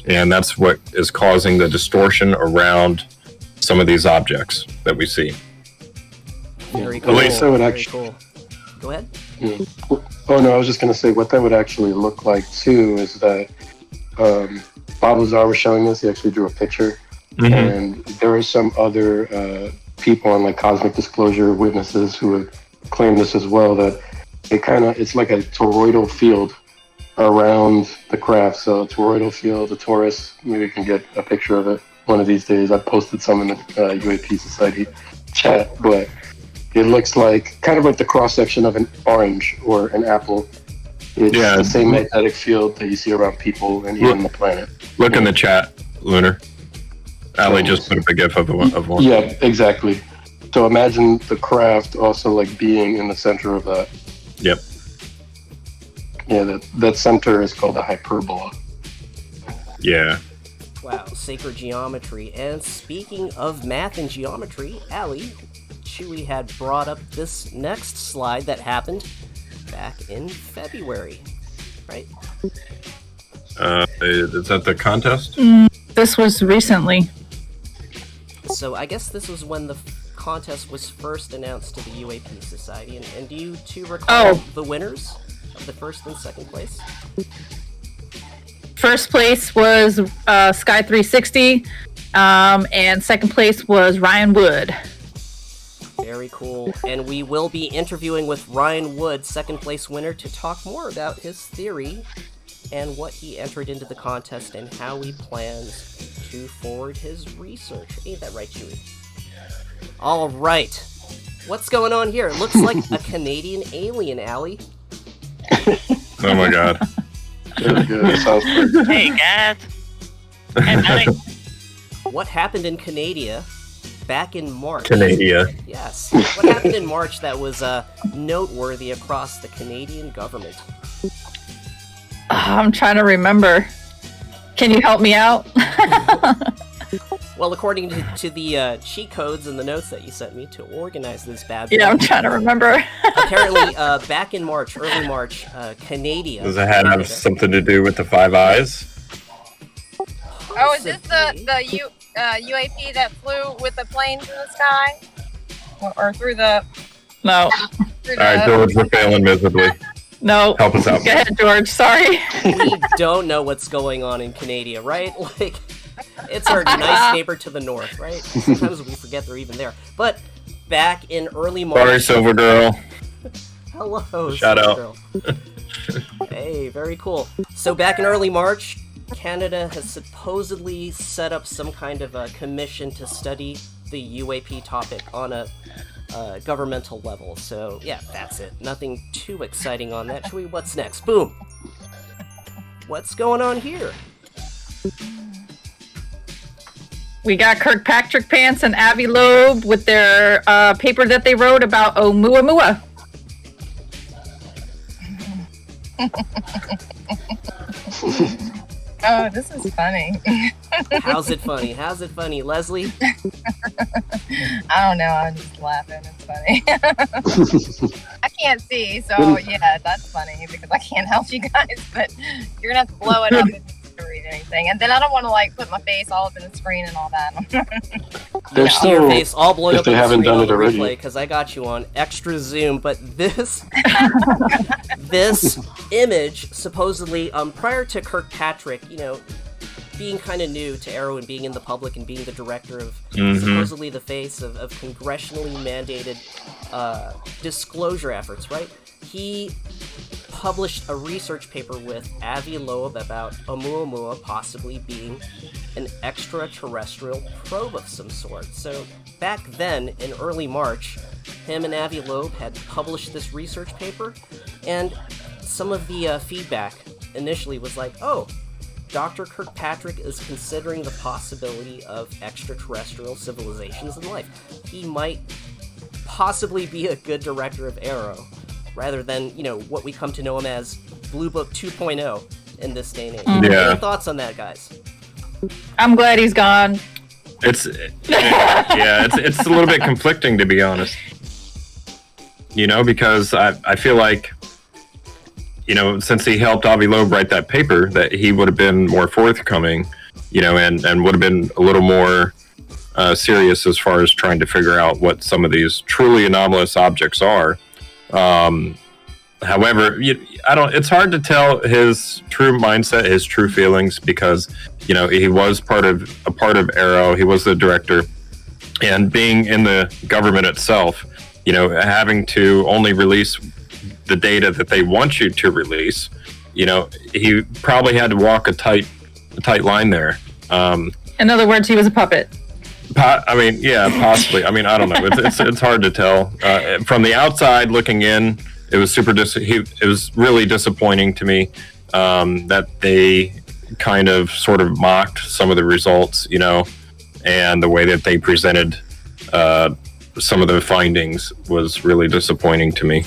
and that's what is causing the distortion around some of these objects that we see. Very At cool. least that would Very actually- cool. Go ahead. Oh no, I was just going to say what that would actually look like too is that Bob Lazar was showing this. He actually drew a picture. Mhm. And there are some other people on like Cosmic Disclosure witnesses who would claim this as well, that it's like a toroidal field around the craft. So a toroidal field, a torus, maybe you can get a picture of it one of these days. I posted some in the UAP Society chat, but it looks like kind of like the cross section of an orange or an apple. It's the same magnetic field that you see around people and even the planet. Look in the chat, Lunar. Ali just put up a gif of one. Yeah, exactly. So imagine the craft also like being in the center of that. Yep. Yeah, that center is called a hyperbola. Yeah. Wow, sacred geometry. And speaking of math and geometry, Ali, Chewy had brought up this next slide that happened back in February, right? Is that the contest? This was recently. So I guess this was when the contest was first announced to the UAP Society. And do you two recall the winners of the first and second place? First place was Sky 360, and second place was Ryan Wood. Very cool. And we will be interviewing with Ryan Wood, second place winner, to talk more about his theory and what he entered into the contest and how he plans to forward his research. Ain't that right, Chewy? All right. What's going on here? It looks like a Canadian alien, Allie. Oh my god. Good. Sounds good. Hey, guys. Hey, buddy. What happened in Canada back in March? Canada. Yes. What happened in March that was noteworthy across the Canadian government? I'm trying to remember. Can you help me out? Well, according to the cheat codes and the notes that you sent me to organize this bad boy, Yeah, I'm trying to remember. apparently, back in March, early March, Canada. Does it have something to do with the 5 eyes? Oh, is this the UAP that flew with the planes in the sky? Or through the... No. All right, George, we're failing miserably. No. Help us out. Go ahead, George. Sorry. We don't know what's going on in Canada, right? Like, it's our nice neighbor to the north, right? Sometimes we forget they're even there. But back in early March... Sorry, Silver Girl. Hello, Shout Silver out. Girl. Hey, very cool. So back in early March, Canada has supposedly set up some kind of a commission to study the UAP topic on a governmental level. So yeah, that's it. Nothing too exciting on that. Chewy, what's next? Boom. What's going on here? We got Kirkpatrick Pants and Avi Loeb with their paper that they wrote about Oumuamua. Oh, this is funny. How's it funny? How's it funny, Leslie? I don't know. I'm just laughing. It's funny. I can't see, so yeah, that's funny because I can't help you guys. But you're gonna have to blow it up if you read anything, and then I don't want to like put my face all up in the screen and all that. There's Your still, face all blown if up they on the haven't screen done on it the already. replay because I got you on extra zoom. But this this image supposedly prior to Kirkpatrick, you know, being kind of new to Arrow and being in the public and being the director of supposedly the face of congressionally mandated disclosure efforts, right? He published a research paper with Avi Loeb about Oumuamua possibly being an extraterrestrial probe of some sort. So back then, in early March, him and Avi Loeb had published this research paper, and some of the feedback initially was like, oh, Dr. Kirkpatrick is considering the possibility of extraterrestrial civilizations in life. He might possibly be a good director of Arrow, rather than, you know, what we come to know him as Blue Book 2.0 in this day and age. Yeah. Any thoughts on that, guys? I'm glad he's gone. It's a little bit conflicting, to be honest. You know, because I feel like, you know, since he helped Avi Loeb write that paper, that he would have been more forthcoming, you know, and would have been a little more serious as far as trying to figure out what some of these truly anomalous objects are. However, it's hard to tell his true mindset, his true feelings, because he was part of Arrow. He was the director, and being in the government itself, having to only release the data that they want you to release. He probably had to walk a tight line there. In other words, he was a puppet. Possibly. I don't know. It's hard to tell. From the outside looking in, it was it was really disappointing to me that they kind of sort of mocked some of the results, and the way that they presented some of the findings was really disappointing to me.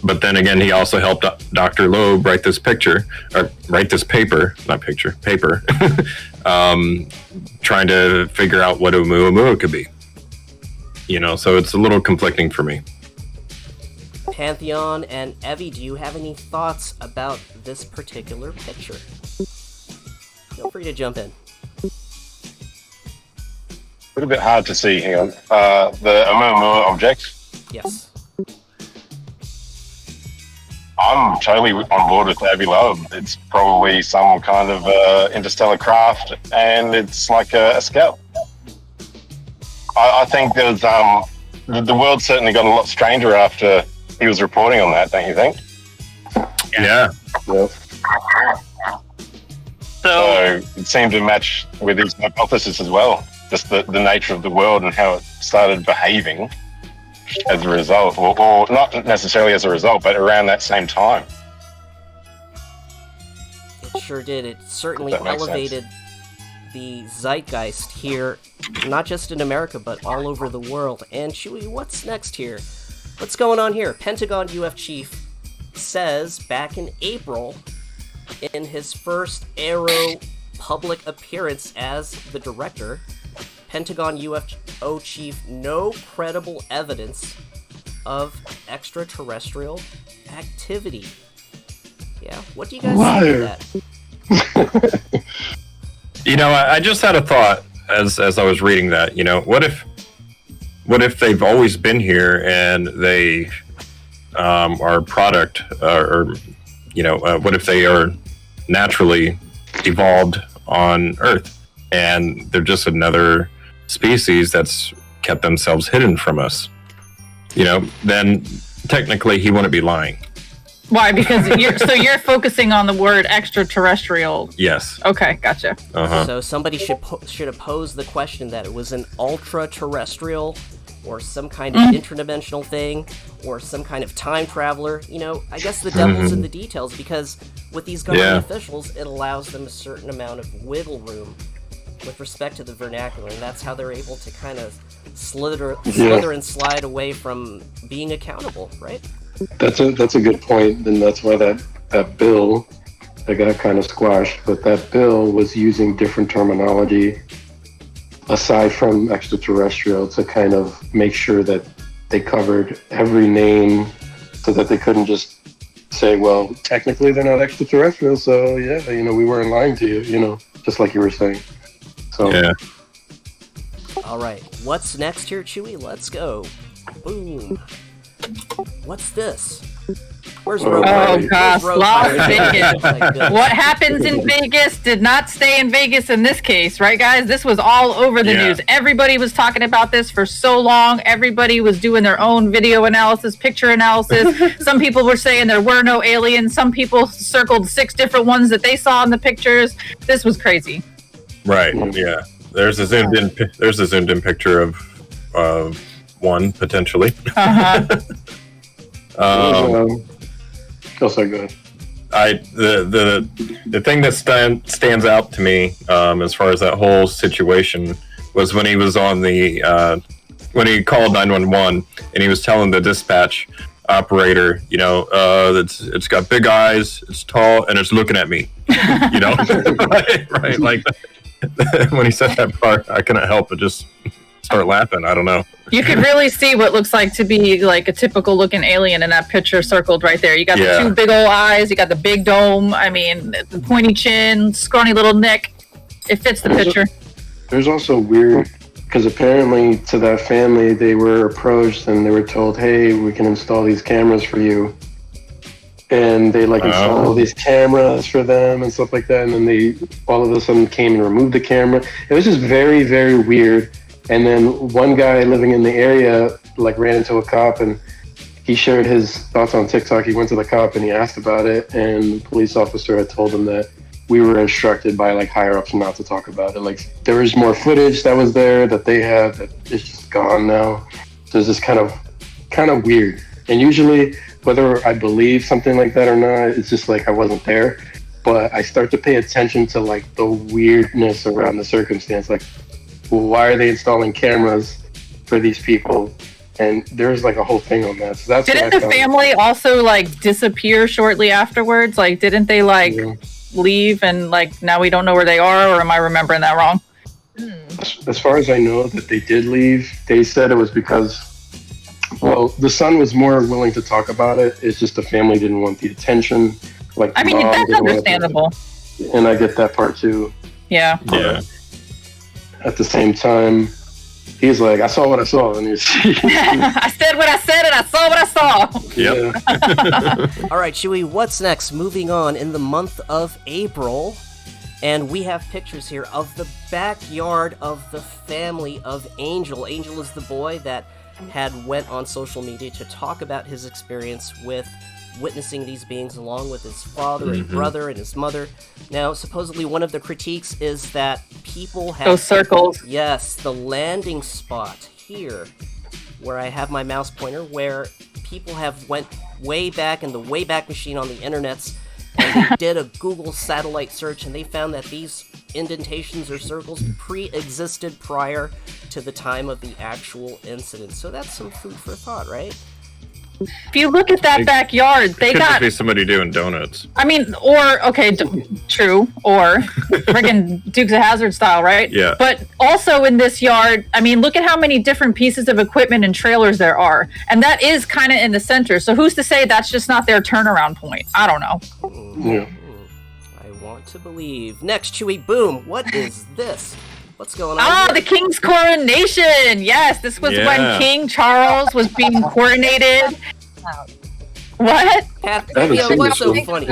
But then again, he also helped Dr. Loeb write this paper, trying to figure out what Oumuamua could be. So it's a little conflicting for me. Pantheon and Evie, do you have any thoughts about this particular picture? Feel free to jump in. A little bit hard to see. Hang on. The Oumuamua object. Yes. I'm totally on board with Avi Loeb. It's probably some kind of interstellar craft, and it's like a scout. I think there was the world certainly got a lot stranger after he was reporting on that, don't you think? Yeah. Yep. So it seemed to match with his hypothesis as well. Just the nature of the world and how it started behaving as a result, or not necessarily as a result, but around that same time. It sure did. It certainly That makes elevated the zeitgeist here, not just in America, but all over the world. And Chewie, what's next here? What's going on here? Pentagon UF chief says back in April, in his first Arrow public appearance as the director, Pentagon UFO chief, no credible evidence of extraterrestrial activity. Yeah, what do you guys think of that? I just had a thought as I was reading that. What if they've always been here and they are a product, what if they are naturally evolved on Earth and they're just another species that's kept themselves hidden from us? Then technically he wouldn't be lying. Why? Because you're focusing on the word extraterrestrial. Yes. Okay, gotcha. Uh-huh. So somebody should have posed the question that it was an ultra-terrestrial or some kind of interdimensional thing or some kind of time traveler. I guess the devil's in the details, because with these government officials, it allows them a certain amount of wiggle room with respect to the vernacular, and that's how they're able to kind of slither and slide away from being accountable, right? That's a good point, and that's why that bill that got kind of squashed. But that bill was using different terminology aside from extraterrestrial to kind of make sure that they covered every name, so that they couldn't just say, well, technically they're not extraterrestrial, so yeah, we weren't lying to you, just like you were saying. So yeah. All right, what's next here, Chewie? Let's go. Boom. What's this? Where's Rogue? Oh gosh, Las Vegas. My goodness. What happens in Vegas did not stay in Vegas in this case, right, guys? This was all over the news. Everybody was talking about this for so long. Everybody was doing their own video analysis, picture analysis. Some people were saying there were no aliens. Some people circled 6 different ones that they saw in the pictures. This was crazy. Right. Yeah. There's a zoomed in picture of one potentially. Also good. The thing that stands out to me as far as that whole situation was when he was on when he called 911 and he was telling the dispatch operator, it's got big eyes, it's tall, and it's looking at me. right, like when he said that part, I couldn't help but just start laughing. I don't know. You can really see what looks like to be like a typical looking alien in that picture circled right there. You got the 2 big old eyes, you got the big dome, the pointy chin, scrawny little neck. It fits the picture. There's also weird because apparently to that family, they were approached and they were told, hey, we can install these cameras for you. And they like installed all these cameras for them and stuff like that. And then they all of a sudden came and removed the camera. It was just very, very weird. And then one guy living in the area like ran into a cop and he shared his thoughts on TikTok. He went to the cop and he asked about it. And the police officer had told him that we were instructed by like higher ups not to talk about it. Like there was more footage that was there that they had that it's just gone now. So it's just kind of weird. And usually, whether I believe something like that or not, it's just like I wasn't there. But I start to pay attention to like the weirdness around the circumstance. Like, well, why are they installing cameras for these people? And there's like a whole thing on that. So that's didn't the family also like disappear shortly afterwards? Like, didn't they like leave and like now we don't know where they are? Or am I remembering that wrong? As far as I know, that they did leave. They said it was because, well, the son was more willing to talk about it. It's just the family didn't want the attention. Like, I mean, that's understandable. And I get that part too. Yeah. Yeah. At the same time, he's like, I saw what I saw. And he's I said what I said and I saw what I saw. Yep. Yeah. All right, Chewy, what's next? Moving on in the month of April, and we have pictures here of the backyard of the family of Angel. Angel is the boy that had went on social media to talk about his experience with witnessing these beings along with his father and brother and his mother. Now, supposedly one of the critiques is that people have... Those circles. Yes, the landing spot here, where I have my mouse pointer, where people have went way back in the Wayback Machine on the internets, and they did a Google satellite search, and they found that these indentations or circles pre-existed prior to the time of the actual incident. So that's some food for thought, right? If you look at that backyard, they Could got... just be somebody doing donuts. I mean, or, okay, true, or friggin' Dukes of Hazzard style, right? Yeah. But also in this yard, I mean, look at how many different pieces of equipment and trailers there are. And that is kind of in the center. So who's to say that's just not their turnaround point? I don't know. Yeah. I want to believe. Next, Chewy, boom. What is this? What's going on? Ah, here? the king's coronation. Yes, this was when King Charles was being coronated. What? What's so funny?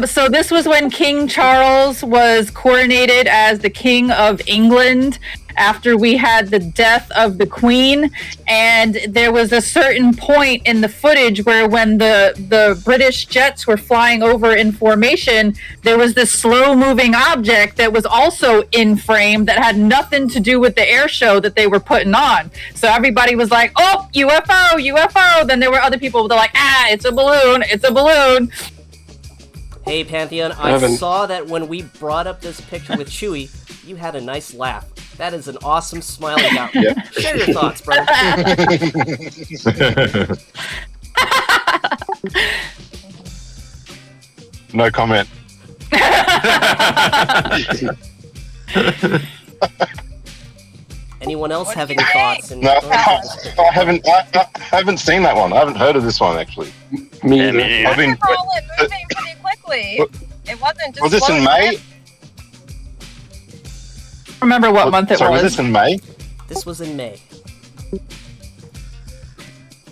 So this was when King Charles was coronated as the King of England after we had the death of the Queen, and there was a certain point in the footage where when the British jets were flying over in formation, there was this slow-moving object that was also in frame that had nothing to do with the air show that they were putting on. So everybody was like, oh, UFO, UFO! Then there were other people that were like, it's a balloon, it's a balloon! Hey, Pantheon, I saw that when we brought up this picture with Chewy, you had a nice laugh. That is an awesome smile you got. Yep. Share your thoughts, brother. No comment. Anyone else have any thoughts? No, I haven't seen that one. I haven't heard of this one actually. Me either. I've been. Moving pretty quickly. It wasn't just. Was this in May? Remember what month it Sorry, was? was this in May? This was in May.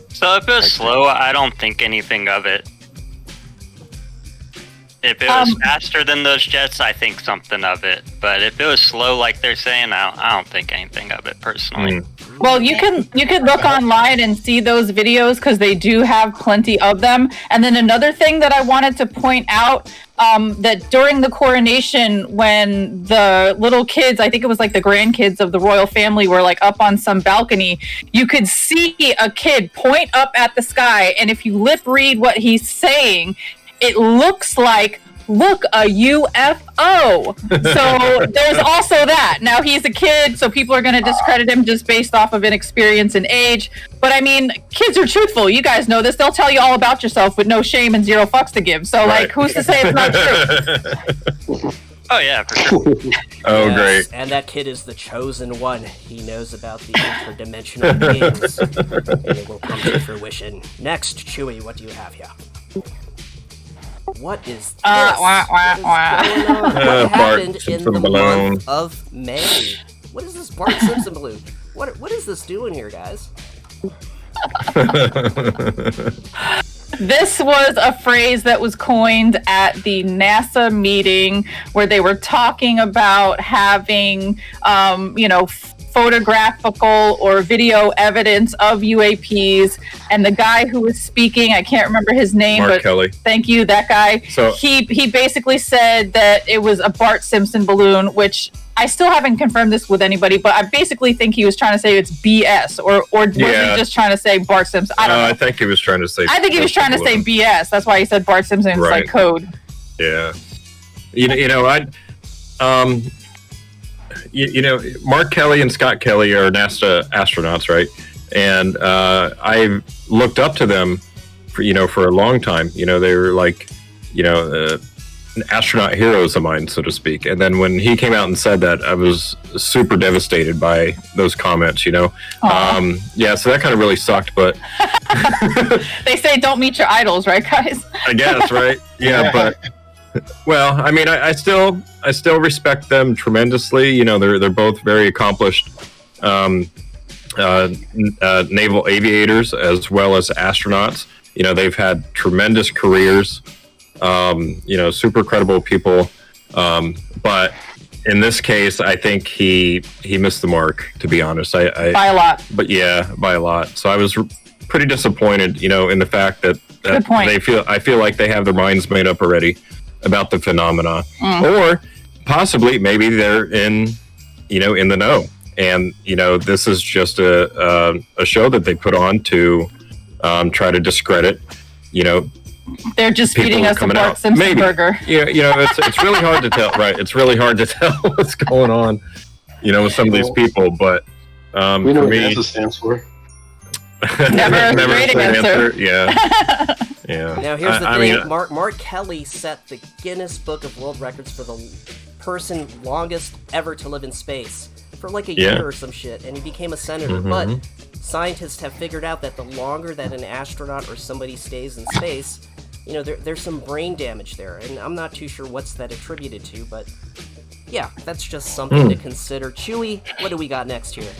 So if it was slow, I don't think anything of it. If it was faster than those jets, I think something of it. But if it was slow, like they're saying, I don't think anything of it personally. Well, you can look online and see those videos because they do have plenty of them. And then another thing that I wanted to point out, that during the coronation, when the little kids, I think it was like the grandkids of the royal family, were like up on some balcony, you could see a kid point up at the sky, and if you lip read what he's saying, it looks like, look, a UFO. So there's also that. Now, he's a kid, so people are going to discredit him just based off of inexperience and age. But I mean, kids are truthful. You guys know this. They'll tell you all about yourself with no shame and zero fucks to give. So, like, who's to say it's not true? Oh, yeah, for sure. Oh, Yes, great. And that kid is the chosen one. He knows about the interdimensional beings. And it will come to fruition. Next, Chewy, what do you have here? What is this? Wah, wah, wah. What is going on? What Bart happened in Simpson the balloon. month of May? What is this Bart Simpson balloon? What is this doing here, guys? This was a phrase that was coined at the NASA meeting where they were talking about having, photographical or video evidence of UAPs. And the guy who was speaking, I can't remember his name, Mark but Kelly. thank you, that guy. So- he basically said that it was a Bart Simpson balloon, which I still haven't confirmed this with anybody, but I basically think he was trying to say it's BS, or was he just trying to say Bart Simpson? I don't know. I think he was trying to say. I think he was trying to say BS. That's why he said Bart Simpson is Right. like code. Yeah. Mark Kelly and Scott Kelly are NASA astronauts, right? And I've looked up to them for a long time. They were like, astronaut heroes of mine, so to speak. And then when he came out and said that, I was super devastated by those comments, so that kind of really sucked, but They say don't meet your idols, right, guys? I guess, right? Yeah, but well, I mean, I still respect them tremendously. They're both very accomplished naval aviators as well as astronauts. They've had tremendous careers. Super credible people. But in this case, I think he missed the mark, to be honest. By a lot. But yeah, by a lot. So I was pretty disappointed, in the fact that Good point. I feel like they have their minds made up already about the phenomena, or possibly maybe they're in the know, and this is just a show that they put on to try to discredit, They're just people feeding us a coming Bart out. Simpson Maybe. burger. It's really hard to tell, right? It's really hard to tell what's going on, with some of these people, but We know for what me, NASA stands for. Never a straight answer. Yeah. Yeah. Now here's the I thing. mean, Mark Kelly set the Guinness Book of World Records for the person longest ever to live in space for like a year or some shit, and he became a senator. But scientists have figured out that the longer that an astronaut or somebody stays in space, there's some brain damage there, and I'm not too sure what's that attributed to, but yeah, that's just something to consider. Chewy, what do we got next here?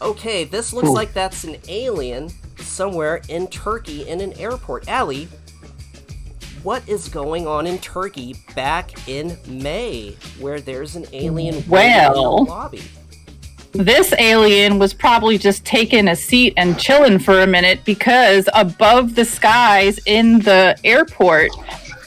Okay, this looks like that's an alien somewhere in Turkey in an airport. Allie, what is going on in Turkey back in May where there's an alien waiting in the lobby? This alien was probably just taking a seat and chilling for a minute because above the skies in the airport,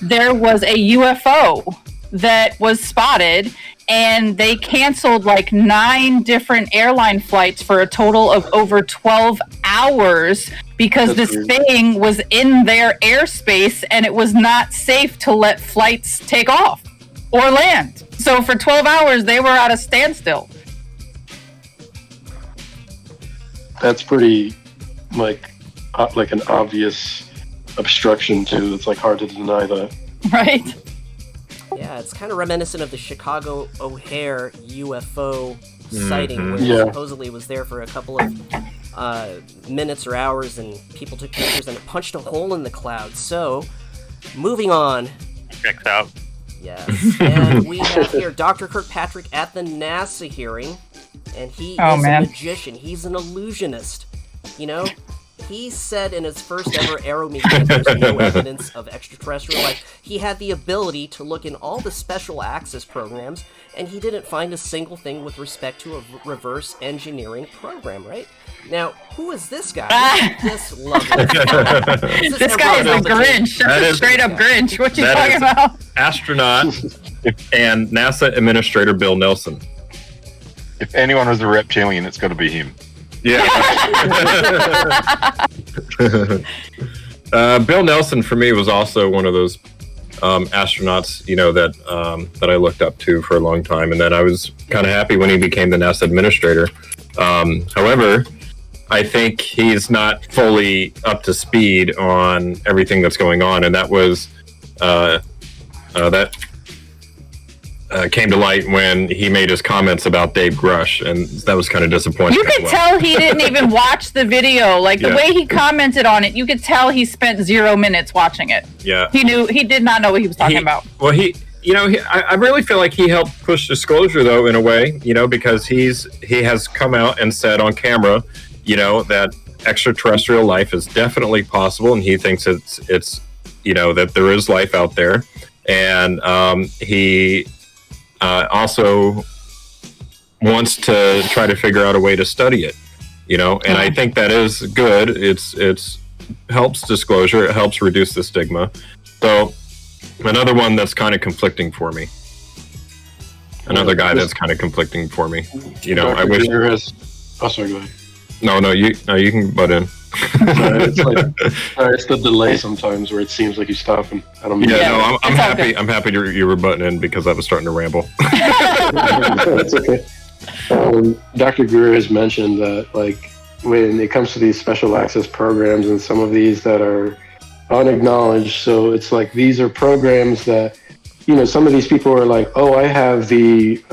there was a UFO that was spotted, and they canceled like 9 different airline flights for a total of over 12 hours because this thing was in their airspace and it was not safe to let flights take off or land. So for 12 hours, they were at a standstill. That's pretty like an obvious obstruction too. It's like hard to deny that. Right? Yeah, it's kind of reminiscent of the Chicago O'Hare UFO sighting, where supposedly it was there for a couple of minutes or hours, and people took pictures, and it punched a hole in the cloud. So, moving on. Checks out. Yes, and we have here Dr. Kirkpatrick at the NASA hearing, and he is a magician. He's an illusionist. He said in his first ever Aero meeting that there's no evidence of extraterrestrial life. He had the ability to look in all the special access programs, and he didn't find a single thing with respect to a reverse engineering program, right? Now, who is this guy? This lovely This guy is a Grinch. That's a straight up Grinch. What you talking about? Astronaut and NASA Administrator Bill Nelson. If anyone was a reptilian, it's got to be him. Yeah. Bill Nelson for me was also one of those astronauts, that I looked up to for a long time, and then I was kind of happy when he became the NASA administrator. However, I think he's not fully up to speed on everything that's going on, and that was that came to light when he made his comments about Dave Grush, and that was kind of disappointing. You could tell he didn't even watch the video. Like the way he commented on it, you could tell he spent 0 minutes watching it. Yeah, he did not know what he was talking about. Well, I really feel like he helped push disclosure, though, in a way, because he has come out and said on camera, that extraterrestrial life is definitely possible, and he thinks it's that there is life out there, and he also wants to try to figure out a way to study it, and I think that is good. It's helps disclosure, it helps reduce the stigma. So another one that's kind of conflicting for me. Another guy that's kind of conflicting for me. I wish. Sorry, go ahead. No, you can butt in. It's the delay sometimes where it seems like you're stopping. I don't mean. I'm happy. I'm happy you were butting in because I was starting to ramble. That's okay. Dr. Greer has mentioned that, like, when it comes to these special access programs and some of these that are unacknowledged, so it's like these are programs that, some of these people are like, oh, I have the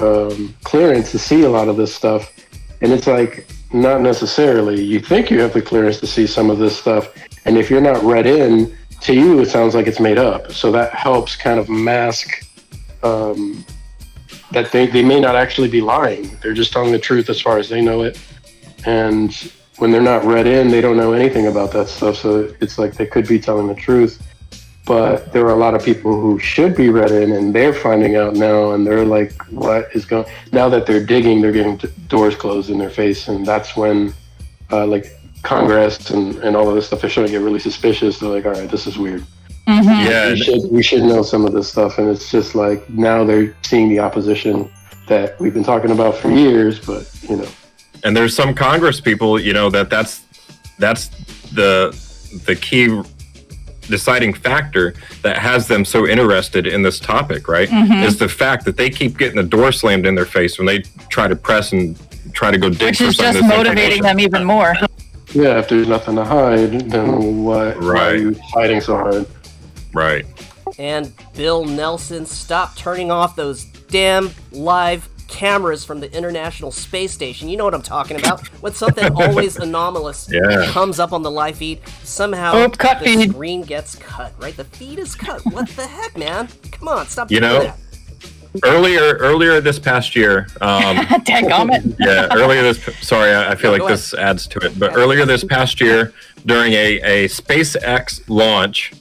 clearance to see a lot of this stuff, and it's like, not necessarily. You think you have the clearance to see some of this stuff, and if you're not read in, to you it sounds like it's made up. So that helps kind of mask that they may not actually be lying. They're just telling the truth as far as they know it. And when they're not read in, they don't know anything about that stuff. So it's like they could be telling the truth. But there are a lot of people who should be read in, and they're finding out now, and they're like, what is going on? Now that they're digging, they're getting doors closed in their face, and that's when like Congress and all of this stuff is starting to get really suspicious. They're like, all right, this is weird. Mm-hmm. Yeah, we should know some of this stuff, and it's just like now they're seeing the opposition that we've been talking about for years, but And there's some Congress people, that's the key deciding factor that has them so interested in this topic, right? Mm-hmm. Is the fact that they keep getting the door slammed in their face when they try to press and try to go dig Which for is something. just motivating them even more. Yeah, if there's nothing to hide, then why are you fighting so hard? Right. And Bill Nelson, stop turning off those damn live cameras from the International Space Station. You know what I'm talking about. When something always anomalous comes up on the live feed, somehow the screen gets cut, right? The feed is cut. What the heck, man? Come on, stop doing that. Earlier this past year, sorry, I feel like this adds to it, but earlier this past year, during a SpaceX launch,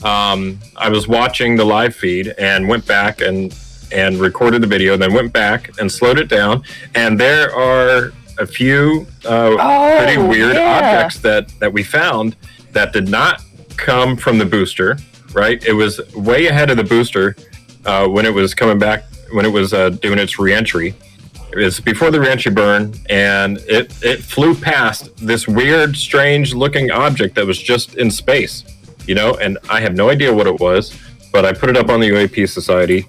I was watching the live feed and went back and recorded the video, then went back and slowed it down, and there are a few pretty weird objects that we found that did not come from the booster, right? It was way ahead of the booster when it was coming back, when it was doing its re-entry. It was before the re-entry burn, and it flew past this weird, strange looking object that was just in space, and I have no idea what it was, but I put it up on the UAP Society.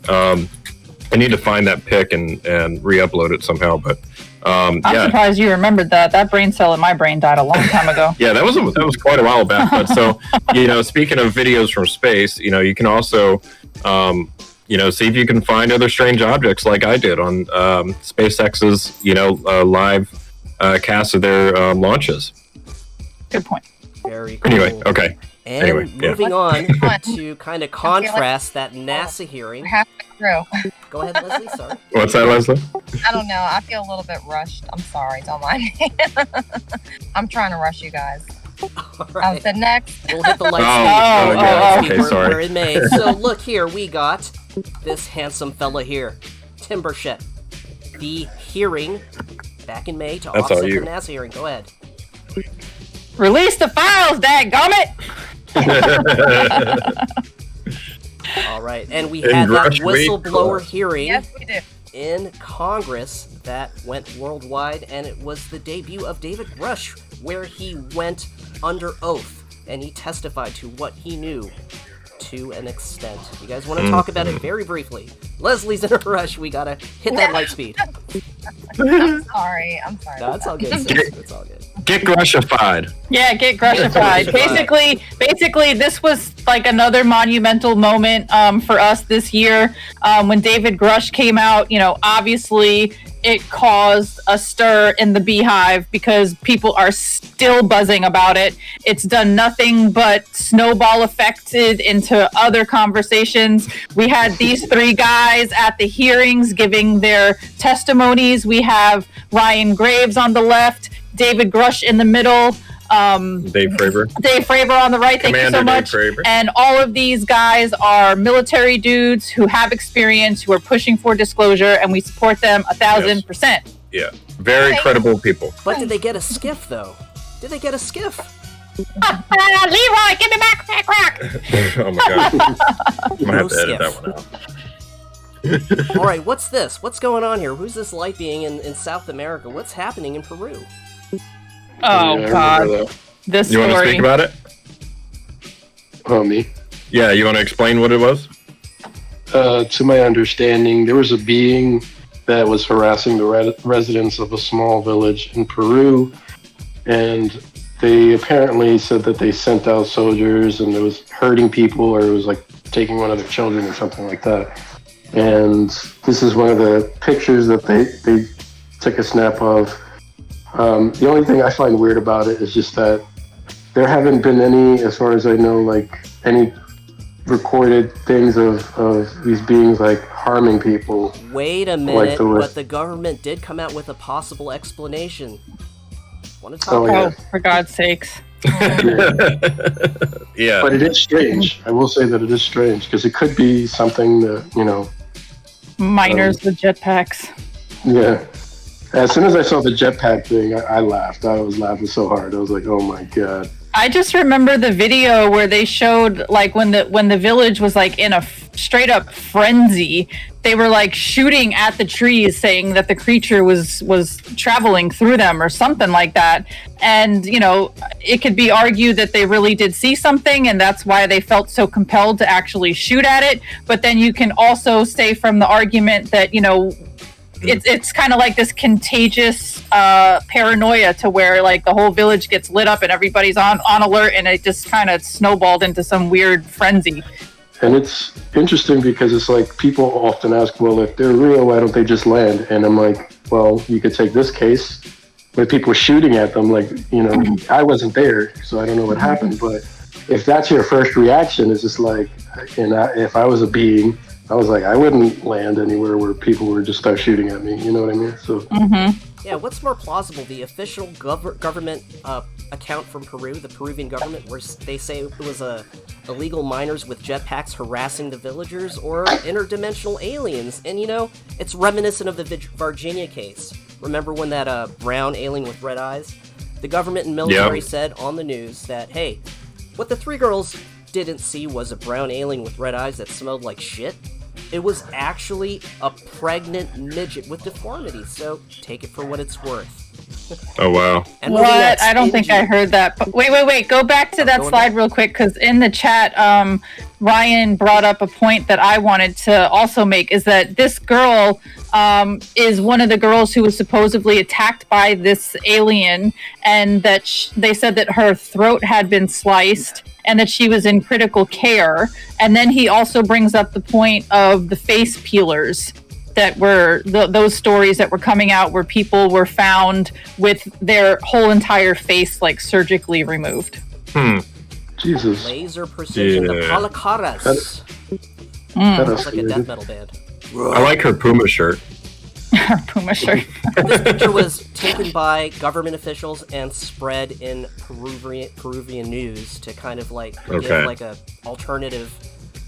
I need to find that pic and re-upload it somehow, but I'm surprised you remembered that. That brain cell in my brain died a long time ago. Yeah, that was quite a while back. But so, speaking of videos from space, you can also, see if you can find other strange objects like I did on SpaceX's, live cast of their launches. Good point. Very cool. Anyway, okay. And moving on to kind of contrast that NASA hearing. We're halfway through. Go ahead, Leslie. Sorry. What's that, Leslie? I don't know. I feel a little bit rushed. I'm sorry. Don't mind me. I'm trying to rush you guys. All right. So next. We'll hit the lights. Okay, sorry. We're in May. So look here. We got this handsome fella here, Timbershet. The hearing back in May to offset the NASA hearing. Go ahead. Release the files, dadgummit! All right, and we had that whistleblower hearing Yes, we do. in Congress that went worldwide, and it was the debut of David Grush, where he went under oath and he testified to what he knew to an extent. You guys want to talk about it very briefly? Leslie's in a rush. We gotta hit that light speed. I'm sorry. No, it's all good. Sis. It's all good. Get Grushified. Yeah, get Grushified. Basically, this was like another monumental moment for us this year. When David Grush came out, obviously it caused a stir in the beehive because people are still buzzing about it. It's done nothing but snowball affected into other conversations. We had these three guys at the hearings giving their testimonies. We have Ryan Graves on the left, David Grush in the middle, Dave Fravor on the right. Thank you so much. And all of these guys are military dudes who have experience, who are pushing for disclosure, and we support them 1,000%. Yeah, very credible people. But did they get a skiff though? Did they get a skiff? Leroy, give me back rock. Oh my god, I'm gonna have to edit that one out. All right, what's this? What's going on here? Who's this light being in South America? What's happening in Peru? Oh God, this You story. want to speak about it? Oh, me? Yeah, you want to explain what it was? To my understanding, there was a being that was harassing the residents of a small village in Peru, and they apparently said that they sent out soldiers and it was hurting people, or it was like taking one of their children or something like that. And this is one of the pictures that they took a snap of. The only thing I find weird about it is just that there haven't been any, as far as I know, like any recorded things of these beings like harming people. Wait a minute, but the government did come out with a possible explanation. Want to talk about Oh, for God's sakes. Yeah. But it is strange. I will say that it is strange because it could be something that, Miners with jetpacks. Yeah. As soon as I saw the jetpack thing, I laughed. I was laughing so hard. I was like, oh my God. I just remember the video where they showed like when the village was like in a straight up frenzy. They were like shooting at the trees, saying that the creature was traveling through them or something like that. And it could be argued that they really did see something, and that's why they felt so compelled to actually shoot at it. But then you can also say from the argument that it's kind of like this contagious paranoia to where like the whole village gets lit up and everybody's on alert, and it just kind of snowballed into some weird frenzy. And it's interesting because it's like people often ask, well, if they're real, why don't they just land? And I'm like, well, you could take this case where people were shooting at them. Like, I wasn't there, so I don't know what happened. But if that's your first reaction, it's just like, if I was a being, I was like, I wouldn't land anywhere where people would just start shooting at me. You know what I mean? So. Yeah, what's more plausible, the official government account from Peru, the Peruvian government, where they say it was illegal miners with jetpacks harassing the villagers, or interdimensional aliens? And it's reminiscent of the Virginia case. Remember when that brown alien with red eyes? The government and military said on the news that, hey, what the three girls didn't see was a brown alien with red eyes that smelled like shit. It was actually a pregnant midget with deformities, so take it for what it's worth. Oh, wow. And What? I don't think I heard that. But wait. Go back to that slide real quick, because in the chat, Ryan brought up a point that I wanted to also make, is that this girl is one of the girls who was supposedly attacked by this alien, and that they said that her throat had been sliced and that she was in critical care. And then he also brings up the point of the face peelers that were those stories that were coming out where people were found with their whole entire face like surgically removed. Jesus. Laser precision, the Palacaras. That's like a death metal band. I like her Puma shirt. Her Puma shirt. This picture was taken by government officials and spread in Peruvian news to kind of like give like a alternative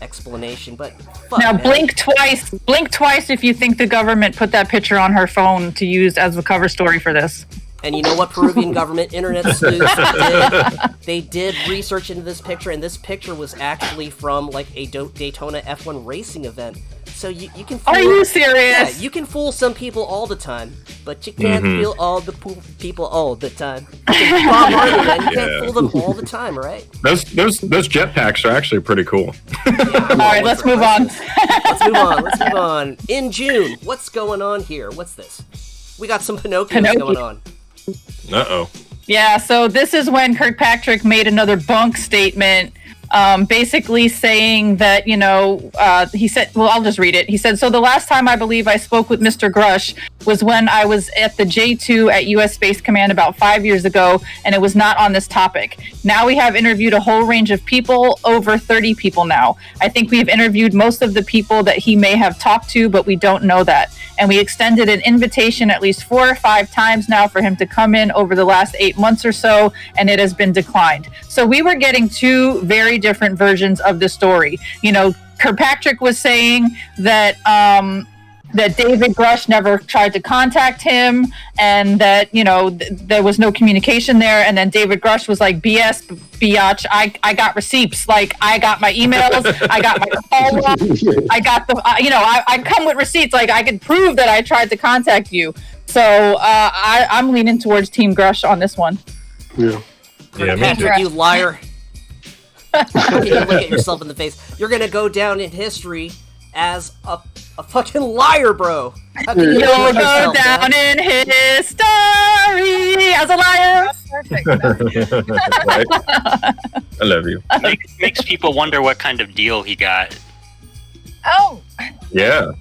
explanation. But now blink twice if you think the government put that picture on her phone to use as the cover story for this. And you know what Peruvian government internet sleuths did? They did research into this picture, and this picture was actually from like a Daytona F1 racing event. So you can fool, Are you serious? Yeah, you can fool some people all the time, but you can't fool all the people all the time. You can Bob Marley, man. You can't fool them all the time, right? Those jetpacks are actually pretty cool. All right, let's move on. Let's move on. In June, what's going on here? What's this? We got some Pinocchios going on. Uh-oh. Yeah, so this is when Kirkpatrick made another bunk statement, basically saying that, he said, well, I'll just read it. He said, so the last time I believe I spoke with Mr. Grush was when I was at the J2 at U.S. Space Command about 5 years ago, and it was not on this topic. Now we have interviewed a whole range of people, over 30 people now. I think we have interviewed most of the people that he may have talked to, but we don't know that. And we extended an invitation at least 4 or 5 times now for him to come in over the last 8 months or so, and it has been declined. So we were getting 2 very different versions of the story. Kirkpatrick was saying that that David Grush never tried to contact him, and that there was no communication there. And then David Grush was like, BS, biatch, I got receipts. Like, I got my emails, I got my call log, I got the I come with receipts. Like, I could prove that I tried to contact you. So I'm leaning towards Team Grush on this one. Yeah. Patrick, you liar. You look at yourself in the face. You're gonna go down in history as a fucking liar, bro. How can you You'll go down in history as a liar. Perfect. Right? I love you. Makes people wonder what kind of deal he got. Oh, Yeah.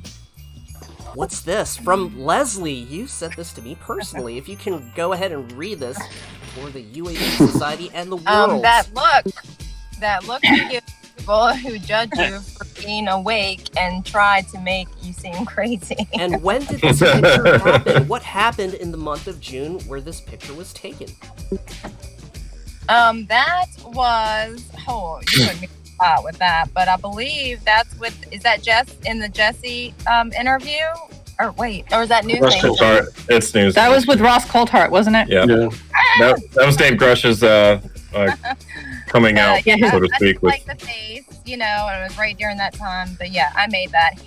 What's this? From Leslie. You sent this to me personally. If you can go ahead and read this for the UAP Society and the world. that look you give people who judge you for being awake and try to make you seem crazy. And when did this picture happen? What happened in the month of June where this picture was taken? That was you put me on with that, but I believe is that Jess in the Jesse interview? Or wait, or was that news? Ross Colhart. It's news. That was with Ross Colhart, wasn't it? Yeah. That was Dave Grush's coming out, so to speak. Like the face, and it was right during that time. But yeah, I made that.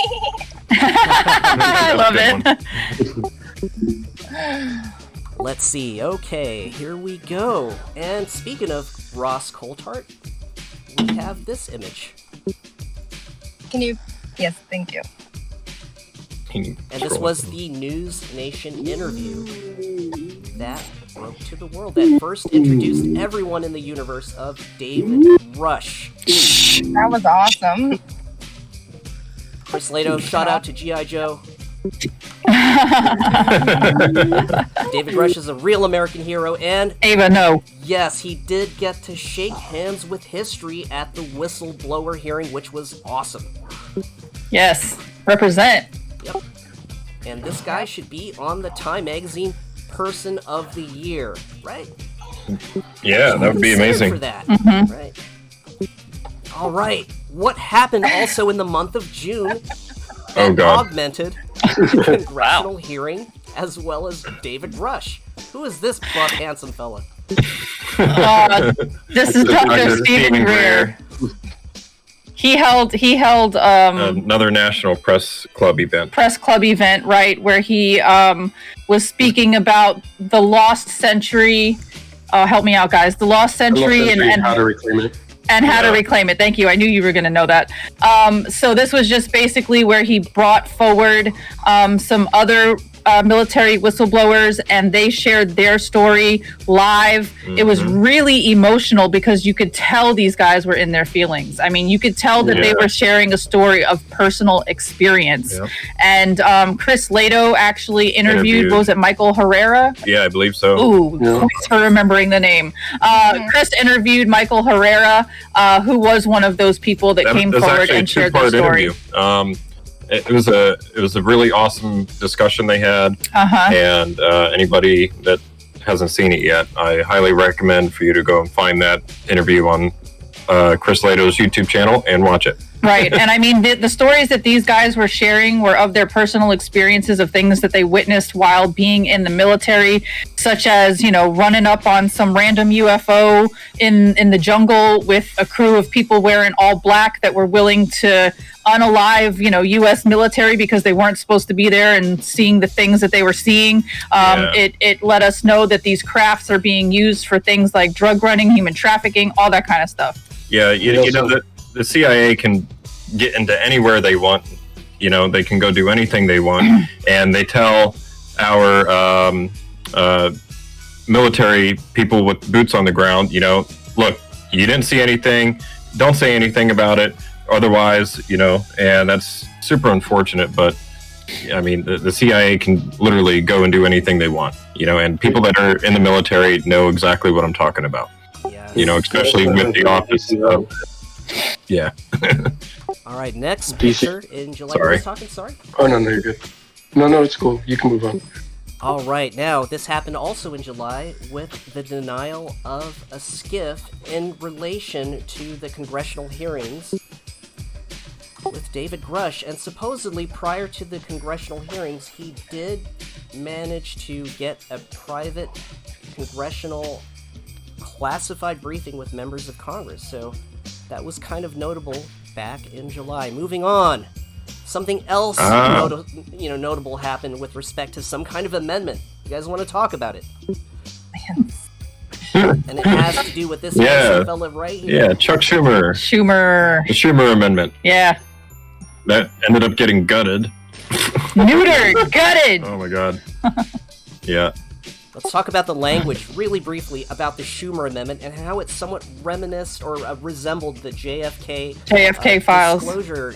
I love it. Let's see. Okay, here we go. And speaking of Ross Colhart, we have this image. Can you? Yes, thank you. And this was the News Nation interview that broke to the world, that first introduced everyone in the universe of David Rush. That was awesome. Chris Lehto, shout out to G.I. Joe. David Rush is a real American hero, and Ava, no. Yes, he did get to shake hands with history at the whistleblower hearing, which was awesome. Yes, represent. Yep. And this guy should be on the Time Magazine Person of the Year, right? Yeah, that would be amazing. For that, Mm-hmm. right? All right. What happened also in the month of June that augmented the congressional hearing as well as David Rush? Who is this buff, handsome fella? This is Dr. Stephen Greer. He held another National Press Club event, right, where he was speaking about the lost century. Help me out, guys. The lost century, and how to reclaim it. And how to reclaim it. Thank you. I knew you were going to know that. So this was just basically where he brought forward some other military whistleblowers, and they shared their story live. Mm-hmm. It was really emotional because you could tell these guys were in their feelings. I mean, you could tell that they were sharing a story of personal experience. Yep. And Chris Lehto actually interviewed, what was it, Michael Herrera? Yeah, I believe so. Ooh, thanks for remembering the name. Chris interviewed Michael Herrera, who was one of those people that came forward and shared their story. Interview. It was a really awesome discussion they had, and anybody that hasn't seen it yet, I highly recommend for you to go and find that interview on Chris Lehto's YouTube channel and watch it. Right. And I mean, the stories that these guys were sharing were of their personal experiences of things that they witnessed while being in the military, such as, running up on some random UFO in the jungle with a crew of people wearing all black that were willing to unalive, U.S. military because they weren't supposed to be there, and seeing the things that they were seeing. It let us know that these crafts are being used for things like drug running, human trafficking, all that kind of stuff. Yeah, the CIA can get into anywhere they want. They can go do anything they want, and they tell our military people with boots on the ground, look, you didn't see anything, don't say anything about it, otherwise, and that's super unfortunate. But I mean, the CIA can literally go and do anything they want, and people that are in the military know exactly what I'm talking about. Yes. Especially with the office of, yeah. All right, next picture in July. Sorry. Sorry? Oh, no, you're good. No, it's cool. You can move on. All right, now this happened also in July with the denial of a skiff in relation to the congressional hearings with David Grush, and supposedly prior to the congressional hearings, he did manage to get a private congressional classified briefing with members of Congress, so that was kind of notable back in July. Moving on. Something else notable happened with respect to some kind of amendment. You guys want to talk about it? And it has to do with this fella right here. Yeah, Chuck Schumer. The Schumer Amendment. Yeah. That ended up getting gutted. Neutered, gutted. Oh my god. Yeah. Let's talk about the language really briefly about the Schumer Amendment and how it somewhat reminisced or resembled the JFK files. Disclosure,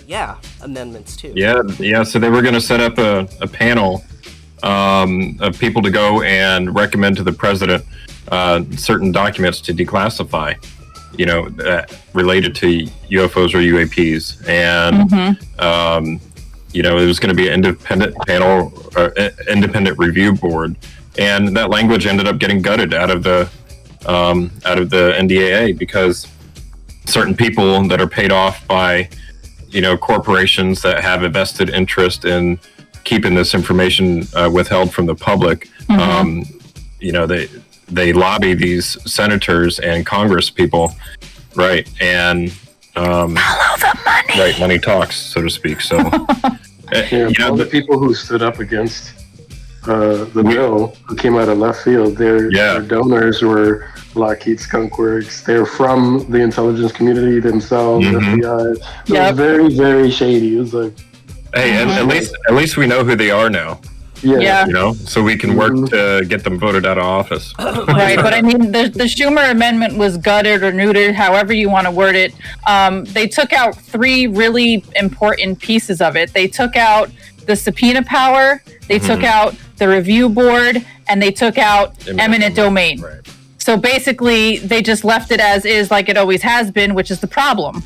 amendments too. Yeah. So they were going to set up a panel of people to go and recommend to the president certain documents to declassify, related to UFOs or UAPs, and it was going to be an independent panel, or independent review board. And that language ended up getting gutted out of the NDAA because certain people that are paid off by, corporations that have a vested interest in keeping this information withheld from the public, they lobby these senators and Congress people, right? And follow the money. Right, money talks, so to speak. So, the people who stood up against the bill, who came out of left field, their donors were Lockheed Skunk Works. They're from the intelligence community themselves, FBI. So it was very, very shady. It was like, hey, at least we know who they are now. Yeah. So we can work to get them voted out of office. Right, but I mean, the Schumer Amendment was gutted or neutered, however you want to word it. They took out 3 really important pieces of it. They took out the subpoena power, they took out the review board, and they took out eminent domain. Right. So basically, they just left it as is, like it always has been, which is the problem.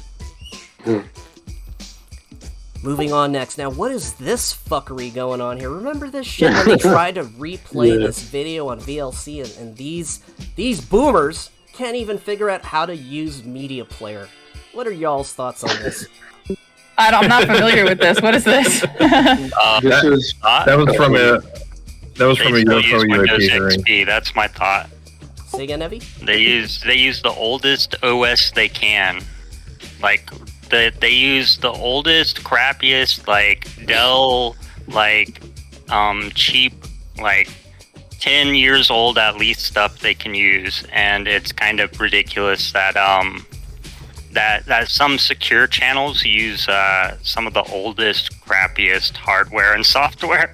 Moving on next. Now, what is this fuckery going on here? Remember this shit when they tried to replay this video on VLC, and these boomers can't even figure out how to use Media Player. What are y'all's thoughts on this? I'm not familiar with this. What is this? That was from a UFO UAP hearing. XP, that's my thought. Say again, Evie? They use the oldest OS they can. Like they use the oldest, crappiest, like Dell, like cheap, like 10 years old at least stuff they can use, and it's kind of ridiculous that that some secure channels use some of the oldest, crappiest hardware and software.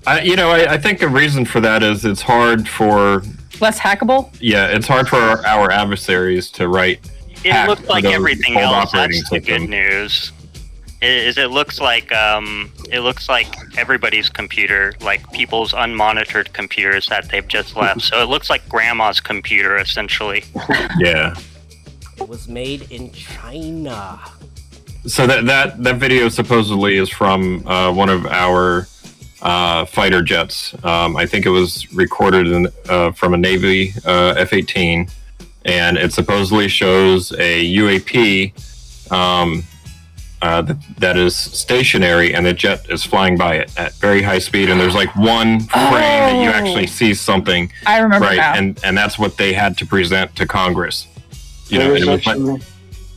I think a reason for that is it's hard for less hackable. Yeah, it's hard for our adversaries to write. It looks like everything else. That's the good news. It looks like everybody's computer, like people's unmonitored computers that they've just left. So it looks like grandma's computer, essentially. Yeah. It was made in China. So that video supposedly is from one of our fighter jets. I think it was recorded from a Navy F-18, and it supposedly shows a UAP that is stationary, and the jet is flying by it at very high speed, and there's like one frame that you actually see something. I remember right, now. and that's what they had to present to Congress. It was actually,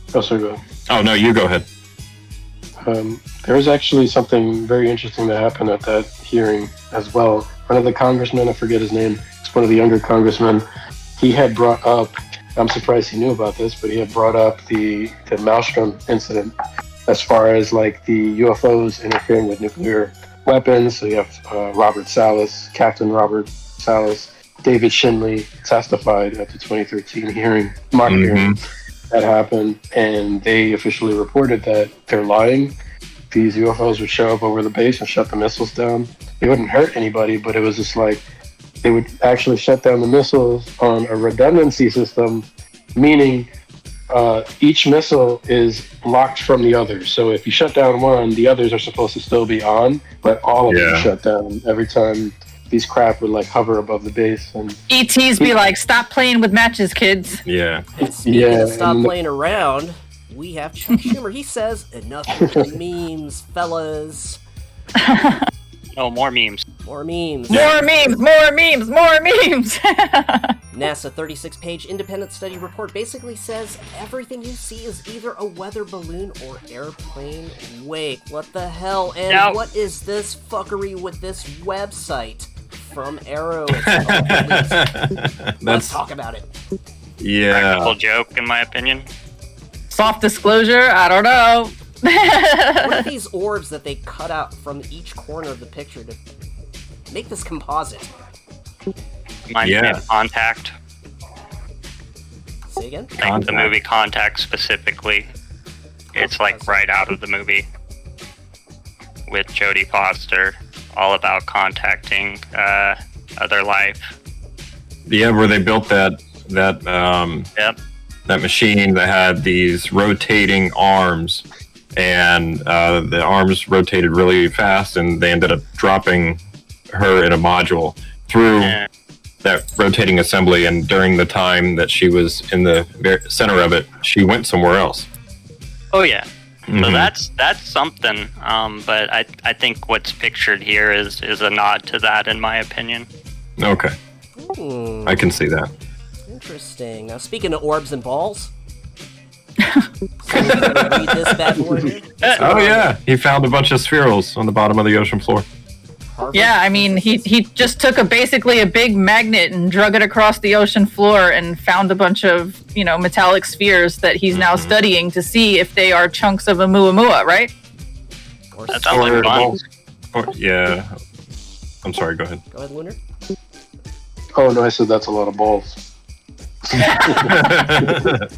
sorry, go ahead. Oh no, you go ahead. There was actually something very interesting that happened at that hearing as well. One of the congressmen, I forget his name, it's one of the younger congressmen, he had brought up, I'm surprised he knew about this, but he had brought up the Maelstrom incident as far as like the UFOs interfering with nuclear weapons. So you have Robert Salas, Captain Robert Salas, David Shinley testified at the 2013 hearing, mock hearing that happened, and they officially reported that they're lying. These UFOs would show up over the base and shut the missiles down. They wouldn't hurt anybody, but it was just like they would actually shut down the missiles on a redundancy system, meaning each missile is locked from the others. So if you shut down one, the others are supposed to still be on, but all of them shut down every time these craft would like hover above the base. And ETs be like, stop playing with matches, kids. Yeah. And speaking of stop playing around, we have Chuck Schumer. He says, enough with the memes, fellas. Oh, more memes. More memes. More memes, more memes, more memes. NASA 36-page independent study report basically says everything you see is either a weather balloon or airplane wake. What the hell? And what is this fuckery with this website from Arrow? Let's talk about it. Yeah. Practical joke, in my opinion. Soft disclosure, I don't know. What are these orbs that they cut out from each corner of the picture to make this composite? Reminds me of Contact. Say again? Like the movie Contact specifically. It's like right out of the movie. With Jodie Foster. All about contacting other life. Yeah, where they built that machine that had these rotating arms, and the arms rotated really fast, and they ended up dropping her in a module through that rotating assembly, and during the time that she was in the center of it, she went somewhere else. Oh yeah. So that's something, but I think what's pictured here is a nod to that, in my opinion. Okay. I can see that. Interesting. Now, speaking of orbs and balls, so you gonna read this bad boy here? Oh yeah, he found a bunch of spherules on the bottom of the ocean floor. Harvard? Yeah, I mean, he just took basically a big magnet and drug it across the ocean floor and found a bunch of, metallic spheres that he's now studying to see if they are chunks of a Muamua, right? That sounds like fun. Yeah. I'm sorry, go ahead. Go ahead, Lunar. Oh no, I said that's a lot of balls.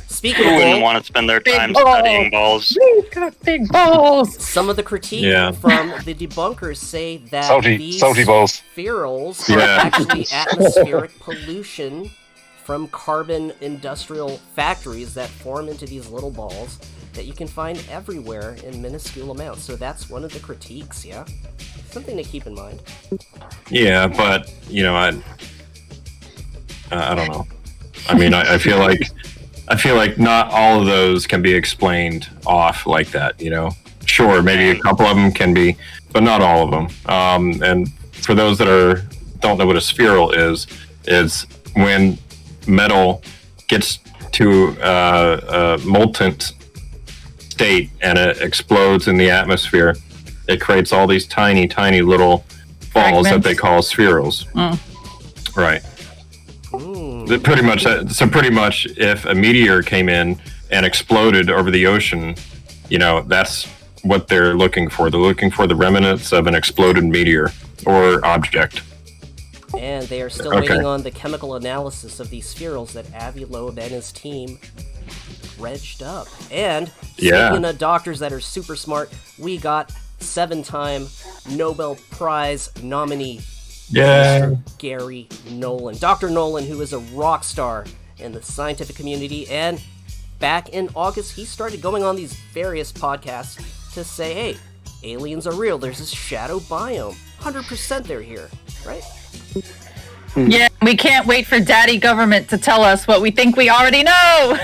Speaking Who of wouldn't balls, want to spend their Big time balls. studying balls? We've got big balls. some of the critique from the debunkers say that these salty balls. spherules are actually atmospheric pollution from carbon industrial factories that form into these little balls that you can find everywhere in minuscule amounts. So that's one of the critiques, yeah? Something to keep in mind. Yeah, but I don't know. I mean, I feel like not all of those can be explained off like that. Sure, maybe a couple of them can be, but not all of them. And for those that don't know what a spheral is, it's when metal gets to a molten state and it explodes in the atmosphere. It creates all these tiny, tiny little balls that they call spherules. Right. Pretty much. So pretty much, if a meteor came in and exploded over the ocean, that's what they're looking for. They're looking for the remnants of an exploded meteor or object. And they are still waiting on the chemical analysis of these spherules that Avi Loeb and his team dredged up. And speaking of doctors that are super smart, we got 7-time Nobel Prize nominee, Mr. Gary Nolan. Dr. Nolan, who is a rock star in the scientific community, and back in August, he started going on these various podcasts to say, hey, aliens are real. There's this shadow biome. 100% they're here, right? Yeah, we can't wait for daddy government to tell us what we think we already know.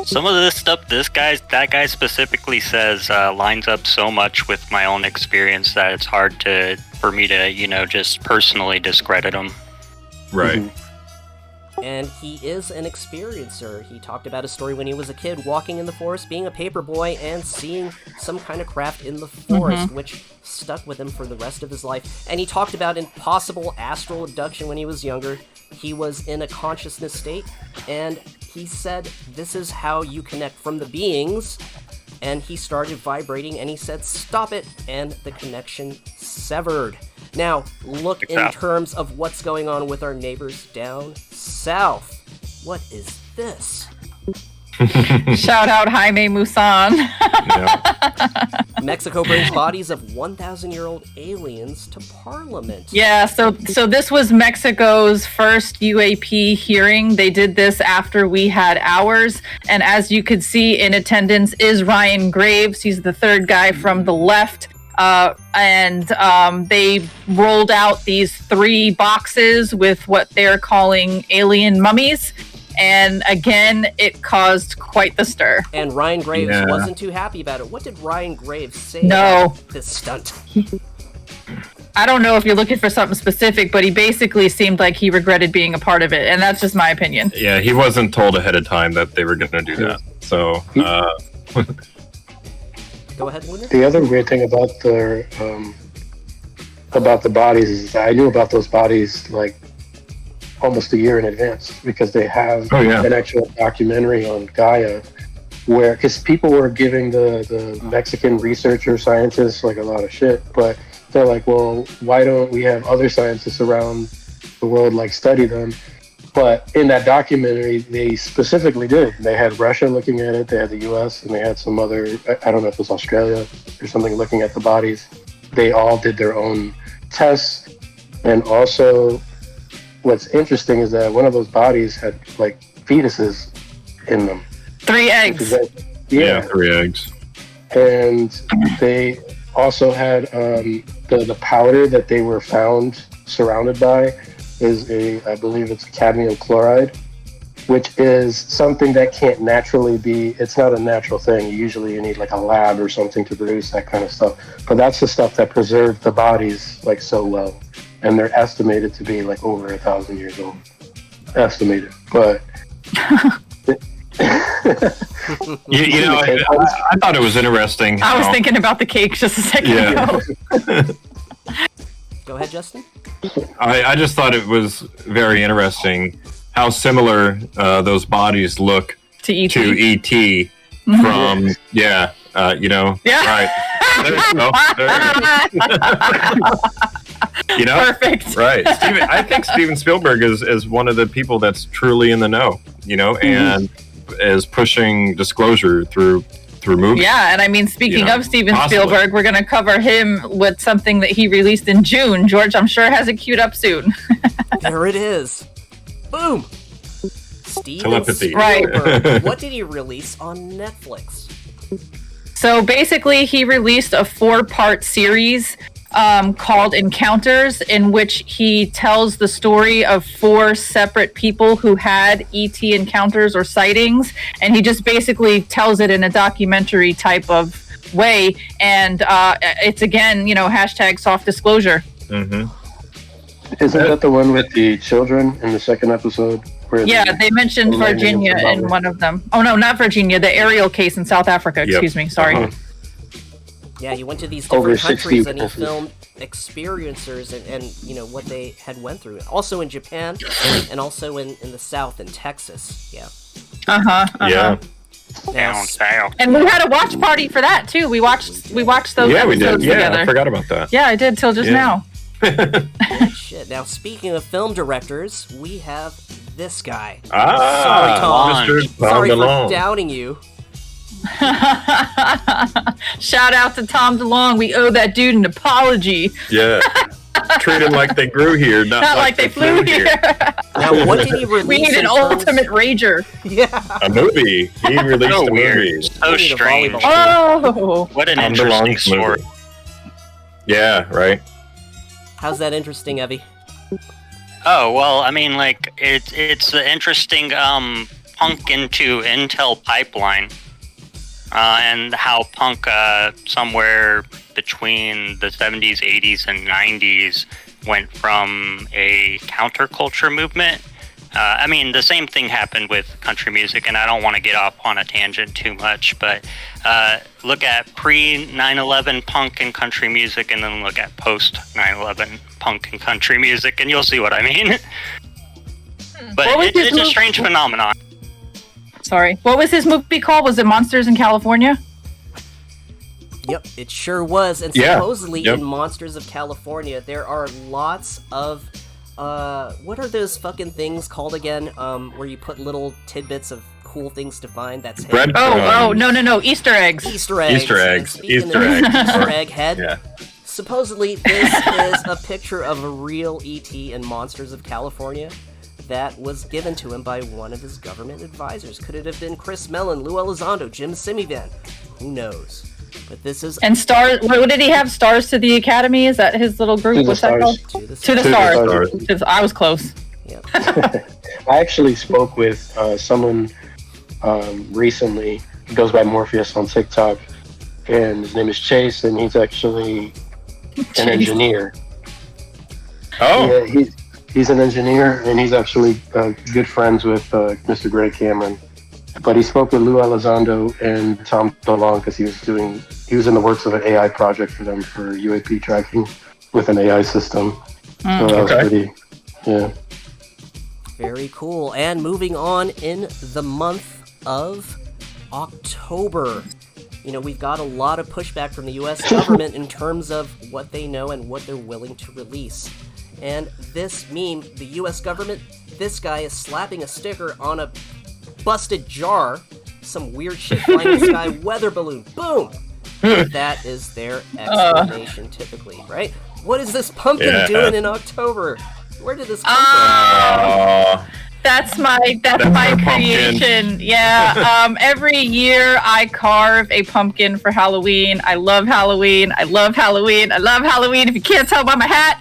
Some of this stuff that guy specifically says lines up so much with my own experience that it's hard for me to, just personally discredit him. Right. And he is an experiencer. He talked about a story when he was a kid, walking in the forest, being a paper boy, and seeing some kind of craft in the forest, which stuck with him for the rest of his life. And he talked about impossible astral abduction when he was younger. He was in a consciousness state, and he said, this is how you connect from the beings. And he started vibrating, and he said, stop it, and the connection severed. Now, look in terms of what's going on with our neighbors down south. What is this? Shout out Jaime Musan. Mexico brings bodies of 1,000-year-old aliens to Parliament. Yeah, so this was Mexico's first UAP hearing. They did this after we had ours, and as you could see, in attendance is Ryan Graves. He's the third guy from the left. And they rolled out these 3 boxes with what they're calling alien mummies. And again, it caused quite the stir. And Ryan Graves wasn't too happy about it. What did Ryan Graves say about this stunt? I don't know if you're looking for something specific, but he basically seemed like he regretted being a part of it. And that's just my opinion. Yeah, he wasn't told ahead of time that they were going to do that. So, go ahead, Lunar. The other weird thing about the bodies is that I knew about those bodies like almost a year in advance because they have an actual documentary on Gaia because people were giving the Mexican researcher scientists like a lot of shit, but they're like, well, why don't we have other scientists around the world like study them? But in that documentary, they specifically did. They had Russia looking at it, they had the US, and they had some other, I don't know if it was Australia or something, looking at the bodies. They all did their own tests. And also, what's interesting is that one of those bodies had like fetuses in them. 3 eggs. 3 eggs. And they also had the powder that they were found surrounded by is I believe it's cadmium chloride, which is something that can't naturally be, it's not a natural thing. Usually you need like a lab or something to produce that kind of stuff. But that's the stuff that preserved the bodies like so well. And they're estimated to be like over 1,000 years old. Estimated. But you know, I thought it was interesting. I was thinking about the cake just a second ago. Go ahead, Justin. I just thought it was very interesting how similar those bodies look to ET, from you know, right. There you go. You know, perfect. Right. I think Steven Spielberg is one of the people that's truly in the know, you know, and is pushing disclosure through movies. Yeah, and I mean, speaking of Steven Spielberg, we're going to cover him with something that he released in June. George, I'm sure, has it queued up soon. There it is. Boom. Steven Telepathy. Spielberg. What did he release on Netflix? So basically, he released a 4-part series called Encounters, in which he tells the story of 4 separate people who had ET encounters or sightings, and he just basically tells it in a documentary type of way, and it's again, you know, hashtag soft disclosure. Mm-hmm. Isn't that the one with the children in the second episode? They mentioned Virginia in one of them. Oh no, not Virginia, the Ariel case in South Africa, excuse me, sorry. Yeah, he went to these different countries and he filmed experiencers and you know what they had went through. Also in Japan and also in the South in Texas. Yeah. Yeah. Down. And we had a watch party for that too. We watched those episodes together. I forgot about that. Yeah, I did till just now. Shit. Now speaking of film directors, we have this guy. Sorry, Tom. Mr. Sorry for doubting you. Shout out to Tom DeLonge. We owe that dude an apology. Yeah. Treat them like they grew here, not like they flew here. Now, what did he release? We need an ultimate rager. Yeah. A movie. He released a movie. So strange. Oh. What an interesting story. Yeah, right. How's that interesting, Evie? Oh, well, I mean, like, it's an interesting punk into Intel pipeline. And how punk somewhere between the 70s, 80s, and 90s went from a counterculture movement. I mean, the same thing happened with country music, and I don't want to get off on a tangent too much, but look at pre-9/11 punk and country music, and then look at post-9/11 punk and country music, and you'll see what I mean. But it's a strange phenomenon. Sorry. What was his movie called? Was it Monsters in California? Yep, it sure was. And Yeah, supposedly yep. in Monsters of California, there are lots of, what are those fucking things called again? Where you put little tidbits of cool things to find. That's hidden. Oh, no, Easter eggs. Easter eggs. Easter eggs. Speaking Easter of eggs. Easter egg head. Yeah. Supposedly, this is a picture of a real ET in Monsters of California that was given to him by one of his government advisors. Could it have been Chris Mellon, Lou Elizondo, Jim Simivan? Who knows? But this is And stars. What did he have? Stars to the Academy? Is that his little group? To the What's that called? Stars. to the To the Stars. stars. I was close. Yep. I actually spoke with someone recently. He goes by Morpheus on TikTok, and his name is Chase, and he's actually an engineer. Oh. Yeah, he's an engineer, and he's actually good friends with Mr. Greg Cameron. But he spoke with Lou Elizondo and Tom DeLong because he was in the works of an AI project for them for UAP tracking with an AI system. So that was pretty, yeah. Very cool. And moving on in the month of October. You know, we've got a lot of pushback from the U.S. government in terms of what they know and what they're willing to release. And this meme, the U.S. government, this guy is slapping a sticker on a busted jar, some weird shit flying in the sky, weather balloon, boom! That is their explanation typically, right? What is this pumpkin doing in October? Where did this come from? That's my pumpkin. creation. Yeah. Every year I carve a pumpkin for Halloween. I love Halloween. I love Halloween. I love Halloween. If you can't tell by my hat.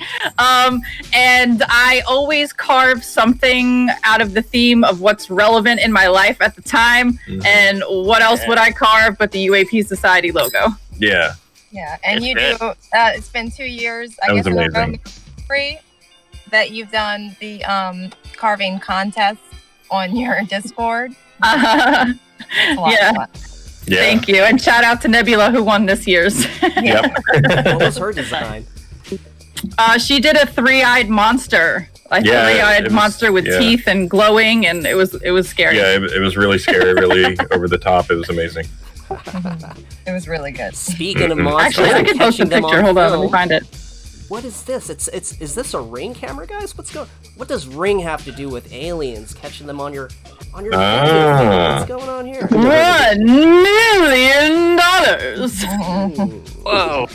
And I always carve something out of the theme of what's relevant in my life at the time. Mm-hmm. And what else would I carve but the UAP Society logo? Yeah. Yeah, and It's you good. do. It's been 2 years, I That guess, was in a amazing. row free that you've done the carving contest on your Discord. Yeah. It's a lot of fun. Yeah. Thank you. And shout out to Nebula who won this year's. Yep. What was her design? She did a three-eyed monster. A Yeah, three-eyed it was- monster with yeah. teeth and glowing, and it was scary. Yeah, it was really scary, really over the top. It was amazing. It was really good. Speaking of Mm-mm. monsters, Actually, I and can post a catching them picture. Hold on, let film, me find it. What is this? Is this a Ring camera, guys? What does Ring have to do with aliens? Catching them on your Ah. What's going on here? $1 million. Whoa.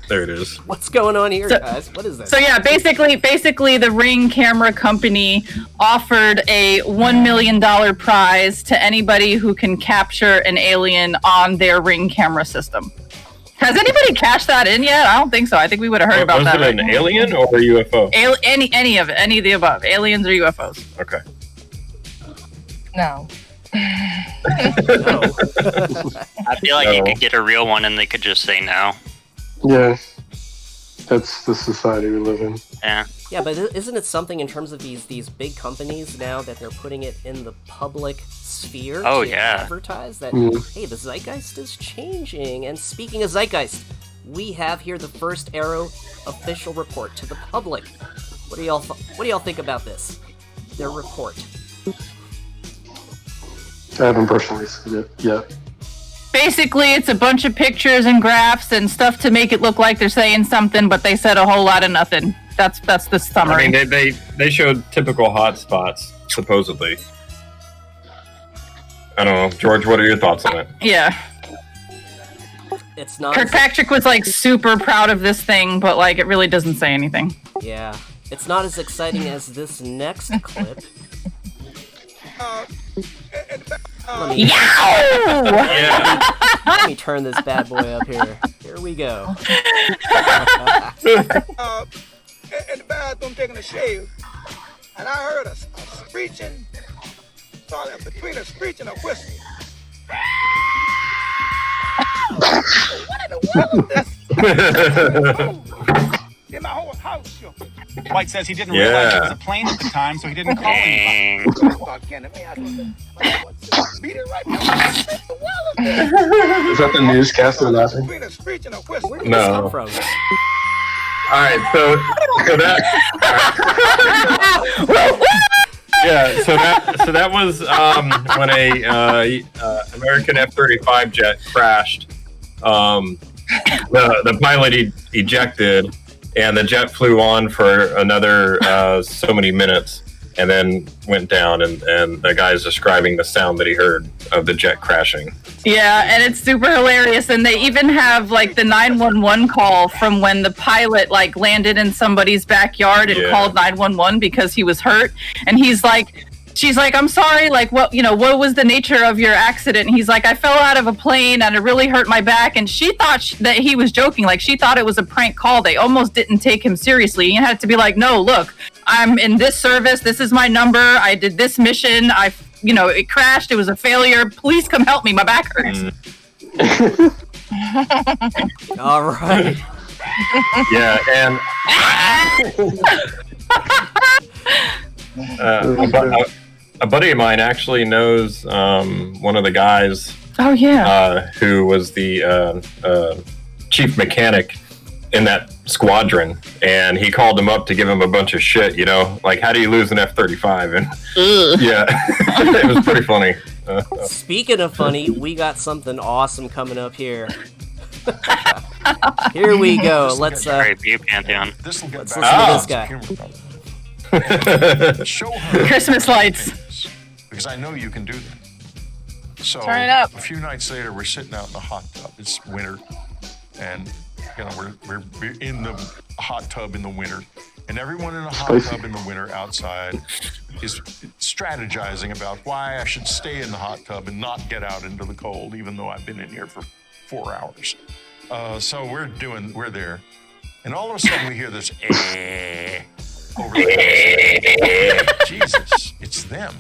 There it is. What's going on here, So- guys? What is this? So yeah, basically, the Ring camera company offered a $1 million prize to anybody who can capture an alien on their Ring camera system. Has anybody cashed that in yet? I don't think so. I think we would have heard about Was that. it an alien or a UFO? Any of it, any of the above, aliens or UFOs. Okay. No. No. I feel like you No. could get a real one and they could just say no. Yeah, that's the society we live in. Yeah. Yeah, but isn't it something in terms of these big companies now that they're putting it in the public sphere Oh, to yeah. advertise that, Mhm. hey, the zeitgeist is changing. And speaking of zeitgeist, we have here the first Arrow official report to the public. What do y'all think about this? Their report. I haven't personally seen it yet. Basically, it's a bunch of pictures and graphs and stuff to make it look like they're saying something, but they said a whole lot of nothing. That's the summary. I mean, they showed typical hot spots, supposedly. I don't know. George, what are your thoughts on it? Yeah. It's not. Kirkpatrick was like super proud of this thing, but like it really doesn't say anything. Yeah, it's not as exciting as this next clip. Let me, Yow! let me turn this bad boy up here. Here we go. In the bathroom taking a shave, and I heard a screeching, started between a screech and a whistle. What in the world is this? In my whole house shook. White says he didn't Yeah. realize it was a plane at the time, so he didn't call anybody. Dang. Start getting me. I said, what's this? Beat it right now. What the world is this? Is that the newscaster laughing? Between a screech and a whistle. Where did No. this come from? All right, so that. Yeah, so that was when a American F-35 jet crashed. The pilot ejected, and the jet flew on for another so many minutes, and then went down. And the guy's describing the sound that he heard of the jet crashing. Yeah, and it's super hilarious. And they even have like the 911 call from when the pilot like landed in somebody's backyard and called 911 because he was hurt. And she's like, I'm sorry, like what was the nature of your accident? And he's like, I fell out of a plane and it really hurt my back. And she thought that he was joking. Like she thought it was a prank call. They almost didn't take him seriously. You had to be like, no, look, I'm in this service. This is my number. I did this mission. It crashed. It was a failure. Please come help me. My back hurts. All right. Yeah, and a buddy of mine actually knows one of the guys. Oh yeah. Who was the chief mechanic in that squadron, and he called him up to give him a bunch of shit. Like how do you lose an F-35? And yeah, it was pretty funny. Speaking of funny, we got something awesome coming up here. Here we go. Let's Pantheon. This will get listen back to this guy. Show her Christmas lights. because I know you can do that. So Turn it up. a few nights later, we're sitting out in the hot tub. It's winter, and we're in the hot tub in the winter, and everyone in the hot tub in the winter outside is strategizing about why I should stay in the hot tub and not get out into the cold, even though I've been in here for 4 hours. So we're there, and all of a sudden we hear this over the house. Jesus, it's them.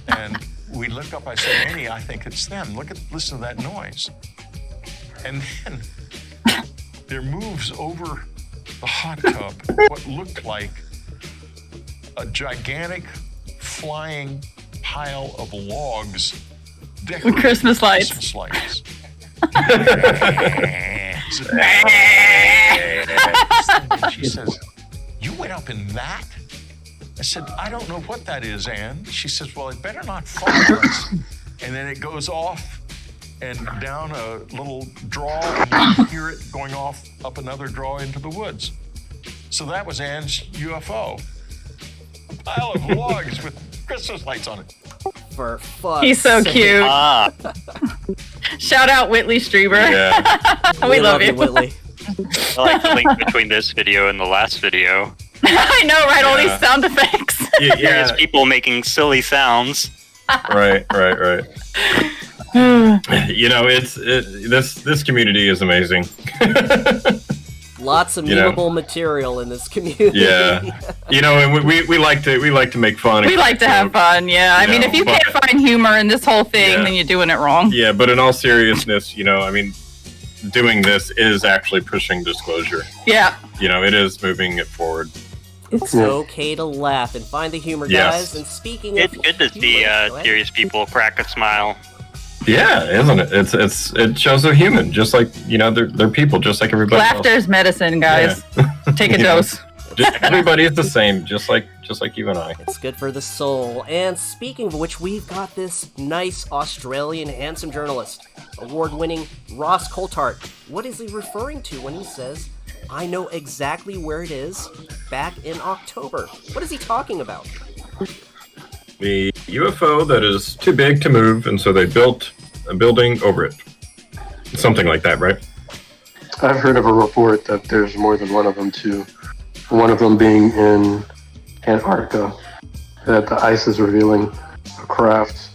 And we look up, I said, Annie, I think it's them. Listen to that noise. And then there moves over the hot tub what looked like a gigantic flying pile of logs decorated with Christmas lights. Christmas lights. She says, you went up in that? I said, I don't know what that is, Ann. She says, well, it better not follow us. And then it goes off and down a little draw, and you hear it going off up another draw into the woods. So that was Ann's UFO. A pile of logs with Christmas lights on it. For fuck's He's so sake. cute. Shout out Whitley Strieber. Yeah. we love you. Whitley. I like the link between this video and the last video. I know, right? All these sound effects. There's people making silly sounds. Right. This community is amazing. Lots of memeable material in this community. Yeah, and we like to make fun. We like to have fun. Yeah, I mean, if you can't find humor in this whole thing, then you're doing it wrong. Yeah, but in all seriousness, doing this is actually pushing disclosure. Yeah. It is moving it forward. It's okay to laugh and find the humor, guys. And speaking of, it's good to see serious people crack a smile. Yeah, isn't it? It shows they're human, just like they're people, just like everybody else. Laughter's medicine, guys. Yeah. Take a dose. Everybody is the same, just like you and I. It's good for the soul. And speaking of which, we've got this nice Australian handsome journalist, award-winning Ross Colhart. What is he referring to when he says, I know exactly where it is back in October? What is he talking about? The UFO that is too big to move, and so they built a building over it. Something like that, right? I've heard of a report that there's more than one of them too. One of them being in Antarctica, that the ice is revealing a craft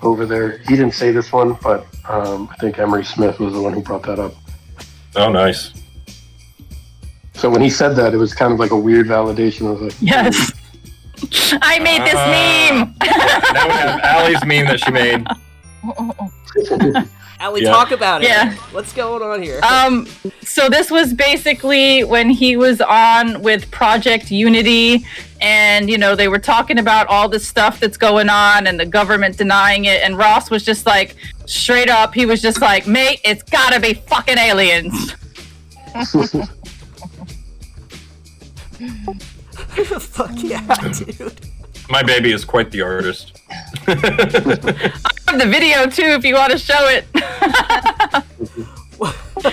over there. He didn't say this one, but I think Emery Smith was the one who brought that up. Oh, nice. So when he said that, it was kind of like a weird validation. I was like, yes. I made this meme. Now we have Allie's meme that she made. Allie, talk about it. Yeah. What's going on here? So this was basically when he was on with Project Unity, and they were talking about all this stuff that's going on and the government denying it, and Ross was just like, straight up, he was just like, mate, it's gotta be fucking aliens. Fuck yeah, dude. My baby is quite the artist. I have the video too if you want to show it. What the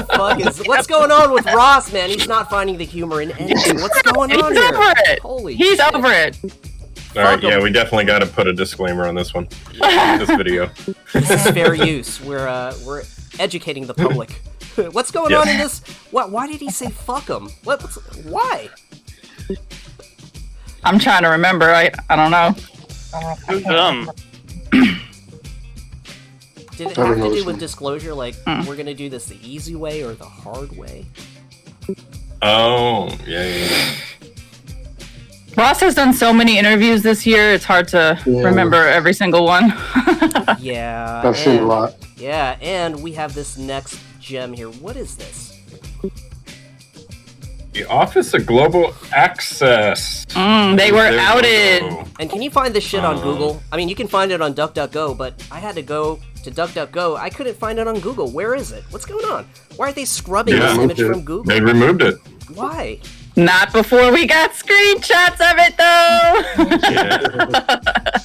fuck what's going on with Ross, man? He's not finding the humor in anything. What's going on He's here? over it. Holy He's shit. over it. All right, yeah, we definitely got to put a disclaimer on this one. This video. This is fair use. We're educating the public. What's going on in this? Why did he say fuck him? Why? I'm trying to remember. I don't know. Who's them? Did it have to do with disclosure? Like, we're gonna do this the easy way or the hard way? Oh, yeah. Ross has done so many interviews this year, it's hard to remember every single one. Yeah. I've seen a lot. Yeah, and we have this next gem here. What is this? The Office of Global Access. They were outed. And can you find this shit on Google? I mean, you can find it on DuckDuckGo, but I had to go to DuckDuckGo. I couldn't find it on Google. Where is it? What's going on? Why are they scrubbing this image from Google? They removed it. Why? Not before we got screenshots of it, though.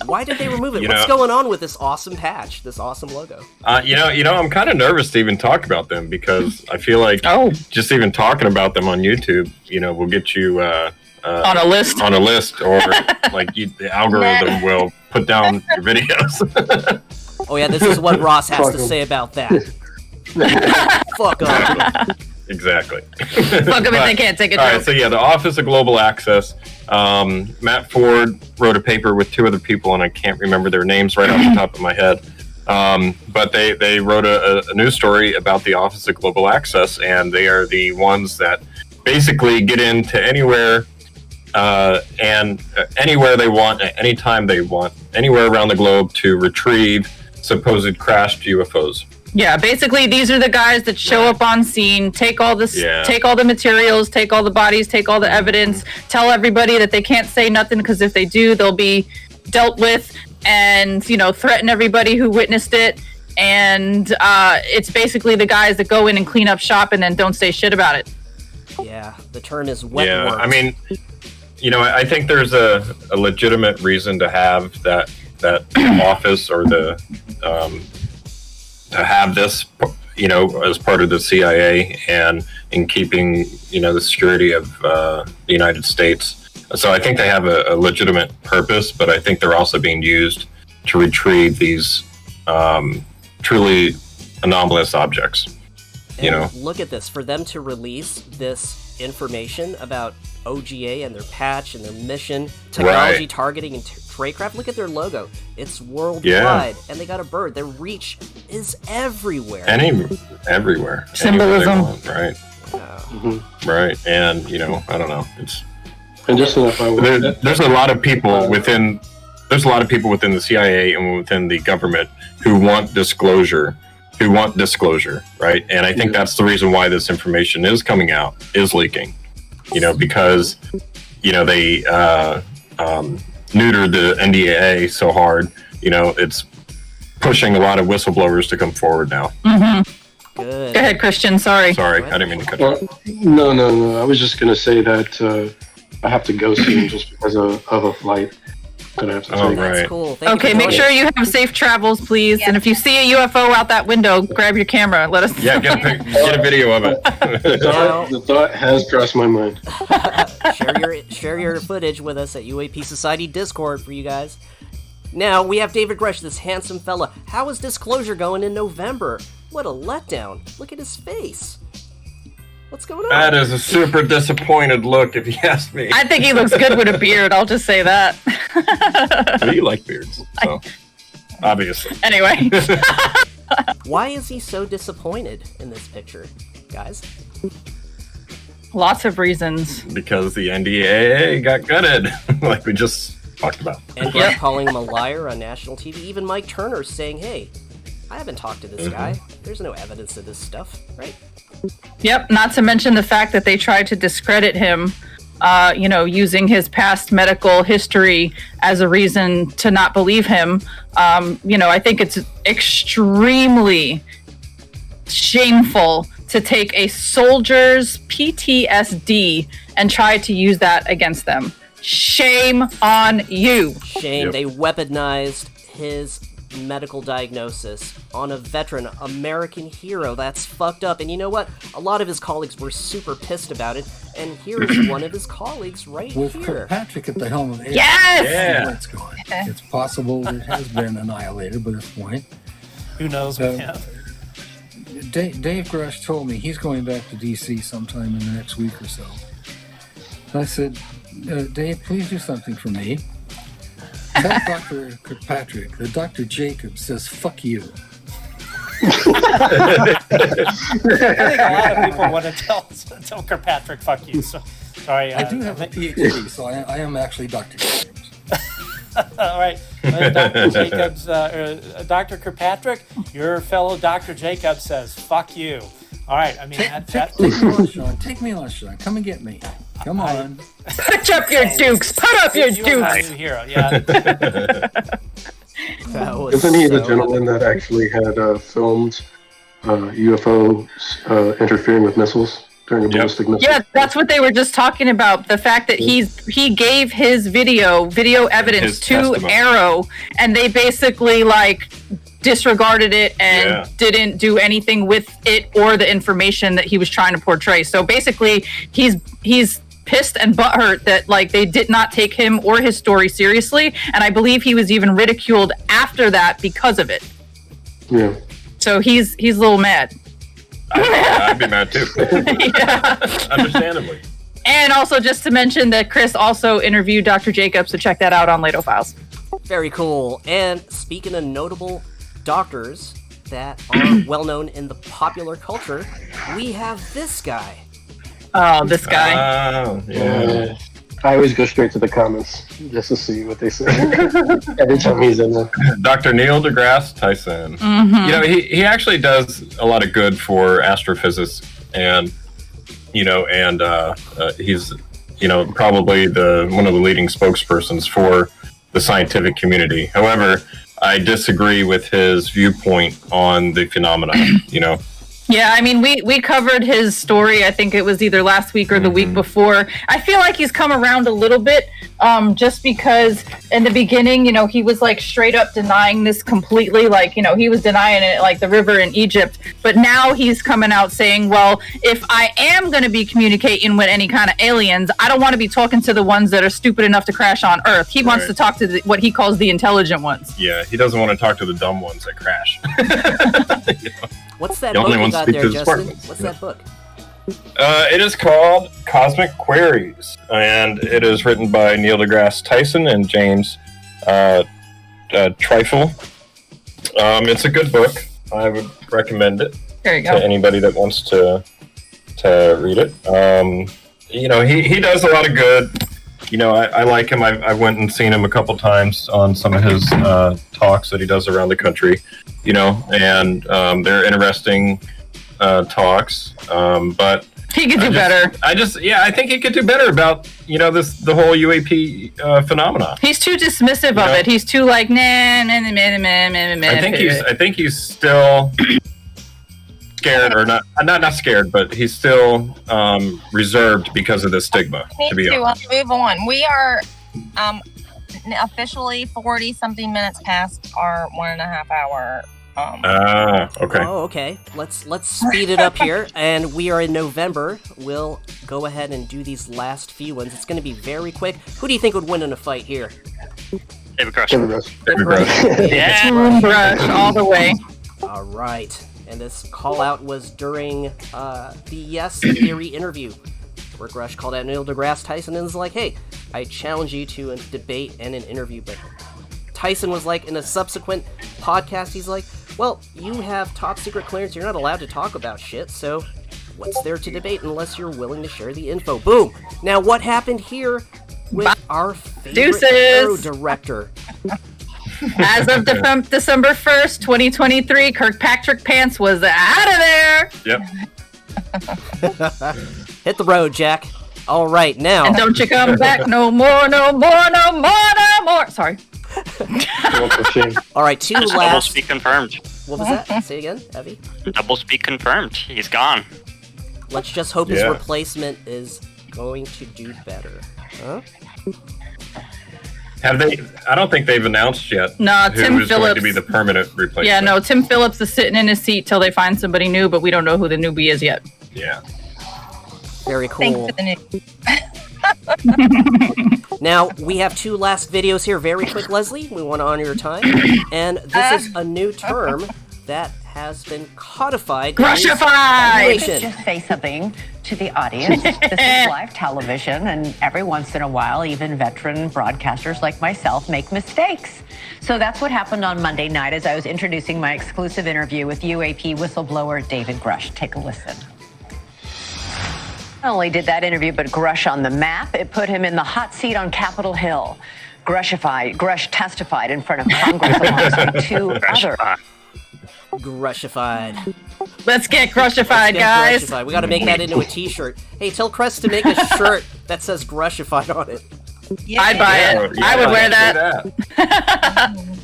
Why did they remove it? What's going on with this awesome patch, this awesome logo? You know, I'm kind of nervous to even talk about them because I feel like just even talking about them on YouTube, will get you on a list. On a list, or like the algorithm will put down your videos. Oh yeah, this is what Ross has to say about that. Fuck off. Exactly. Fuck them if they can't take a joke. All right, so the Office of Global Access. Matt Ford wrote a paper with two other people, and I can't remember their names right off the top of my head. But they wrote a news story about the Office of Global Access, and they are the ones that basically get into anywhere and anywhere they want, at any time they want, anywhere around the globe to retrieve supposed crashed UFOs. Yeah, basically these are the guys that show up on scene, take all this, take all the materials, take all the bodies, take all the evidence, tell everybody that they can't say nothing because if they do, they'll be dealt with, and threaten everybody who witnessed it. And it's basically the guys that go in and clean up shop and then don't say shit about it. Yeah, the term is wet work. I mean, I think there's a legitimate reason to have that office or to have this, as part of the CIA and in keeping, the security of the United States. So I think they have a legitimate purpose, but I think they're also being used to retrieve these truly anomalous objects. And look at this. For them to release this information about OGA and their patch and their mission, technology targeting and tradecraft, look at their logo. It's worldwide, and they got a bird. Their reach is everywhere. Everywhere. Symbolism. Right. Right. And, I don't know. It's... And just there's a lot of people within the CIA and within the government who want disclosure, right? And I think that's the reason why this information is coming out, is leaking. Because they neutered the NDAA so hard, it's pushing a lot of whistleblowers to come forward now. Good. Go ahead, Christian. Sorry, I didn't mean to cut you. No. I was just gonna say that I have to go soon just because of a flight that I have to take. That's cool. Thank okay, you make sure you have safe travels, please. Yeah. And if you see a UFO out that window, grab your camera. Let us know. Yeah, get a video of it. The thought has crossed my mind. Share your footage with us at UAP Society Discord for you guys. Now, we have David Grush, this handsome fella. How is Disclosure going in November? What a letdown. Look at his face. What's going on? That is a super disappointed look, if you ask me. I think he looks good with a beard. I'll just say that. Well, you like beards, so obviously. Anyway. Why is he so disappointed in this picture, guys? Lots of reasons. Because the NDAA got gutted, like we just talked about. And they're calling him a liar on national TV. Even Mike Turner's saying, hey, I haven't talked to this guy. There's no evidence of this stuff, right? Yep, not to mention the fact that they tried to discredit him, using his past medical history as a reason to not believe him. I think it's extremely shameful to take a soldier's PTSD and try to use that against them. Shame on you. Shame. Yep. They weaponized his medical diagnosis on a veteran American hero. That's fucked up. And you know what? A lot of his colleagues were super pissed about it. And here is one of his colleagues right With here. Kirkpatrick at the helm of the Yes! Yeah. Where it's going. It's possible it has been annihilated by this point. Who knows with him? Dave Grush told me he's going back to DC sometime in the next week or so. I said, Dave, please do something for me. Tell Dr. Kirkpatrick that Dr. Jacob says, fuck you. I think a lot of people want to tell Kirkpatrick, fuck you. So, sorry. I do have a PhD, so I am actually Dr. Jacobs. All right. Dr. Jacobs, Dr. Kirkpatrick, your fellow Dr. Jacobs says, fuck you. All right. I mean, Take me on, Sean. Take me on, Sean. Come and get me. Come on. Put up your dukes. Put up your you are my dukes. new hero. Yeah. That was Isn't he the so- gentleman that actually had filmed UFOs interfering with missiles during a ballistic missile? Yeah, that's what they were just talking about. The fact that he gave his video evidence His to testimony. Arrow, and they basically like disregarded it and didn't do anything with it or the information that he was trying to portray. So basically, he's pissed and butthurt that like they did not take him or his story seriously, and I believe he was even ridiculed after that because of it. Yeah. So he's a little mad. I'd be mad too. Yeah. Understandably. And also just to mention that Chris also interviewed Dr. Jacobs, so check that out on Lehto Files. Very cool. And speaking of notable doctors that are well known in the popular culture, we have this guy. Oh, this guy. Oh, yeah. I always go straight to the comments just to see what they say every time he's in there. Dr. Neil deGrasse Tyson. Mhm. You know, he actually does a lot of good for astrophysics, and he's probably one of the leading spokespersons for the scientific community. However, I disagree with his viewpoint on the phenomena. Yeah, I mean, we covered his story. I think it was either last week or the week before. I feel like he's come around a little bit, just because in the beginning, he was like straight up denying this completely. Like, he was denying it like the river in Egypt. But now he's coming out saying, well, if I am going to be communicating with any kind of aliens, I don't want to be talking to the ones that are stupid enough to crash on Earth. He wants to talk to what he calls the intelligent ones. Yeah, he doesn't want to talk to the dumb ones that crash. What's that He only book you wants to got speak there, to the Justin? Spartans. What's that book? It is called Cosmic Queries, and it is written by Neil deGrasse Tyson and James Trifle. It's a good book. I would recommend it There you to go. anybody that wants to read it. He does a lot of good. I like him. I went and seen him a couple times on some of his talks that he does around the country. And they're interesting talks. But he could do better. I think he could do better about the whole UAP phenomena. He's too dismissive of it. He's too like nah. I think he's still scared, or not scared, but he's still reserved because of the stigma. To be honest. Move on. We are officially 40-something minutes past our 1.5 hour. Okay. Oh, okay. Let's speed it up here, and we are in November. We'll go ahead and do these last few ones. It's going to be very quick. Who do you think would win in a fight here? David Grush. David Grush. Yeah, brush all the way. All right. And this call out was during the Yes Theory interview, where Grush called out Neil deGrasse Tyson and was like, hey, I challenge you to a debate and an interview. But Tyson was like, in a subsequent podcast, he's like, well, you have top secret clearance. You're not allowed to talk about shit. So what's there to debate unless you're willing to share the info? Boom. Now, what happened here with our favorite arrow director? As of December 1st, 2023, Kirkpatrick Pants was out of there. Yep. Hit the road, Jack. All right, now. And don't you come back no more, no more, no more, no more. Sorry. All right, two Almost last be confirmed. What was that? Say it again, Evie. Doublespeak confirmed. He's gone. Let's just hope his replacement is going to do better. Huh? Have they? I don't think they've announced yet. No, Tim who is going to Phillips. be the permanent replacement. Yeah, no, Tim Phillips is sitting in his seat till they find somebody new, but we don't know who the newbie is yet. Yeah. Very Thanks cool. for the news. Now, we have 2 last videos here. Very quick, Leslie. We want to honor your time. And this is a new term that has been codified. Grussified! Just say something to the audience. This is live television, and every once in a while, even veteran broadcasters like myself make mistakes. So that's what happened on Monday night as I was introducing my exclusive interview with UAP whistleblower David Grush. Take a listen. Not only did that interview put Grush on the map, it put him in the hot seat on Capitol Hill. Grush testified in front of Congress alongside 2 other. Grussified. Let's get Grussified, guys. Grussified. We got to make that into a t-shirt. Hey, tell Crest to make a shirt that says Grussified on it. Yeah. I'd buy it. I would wear that.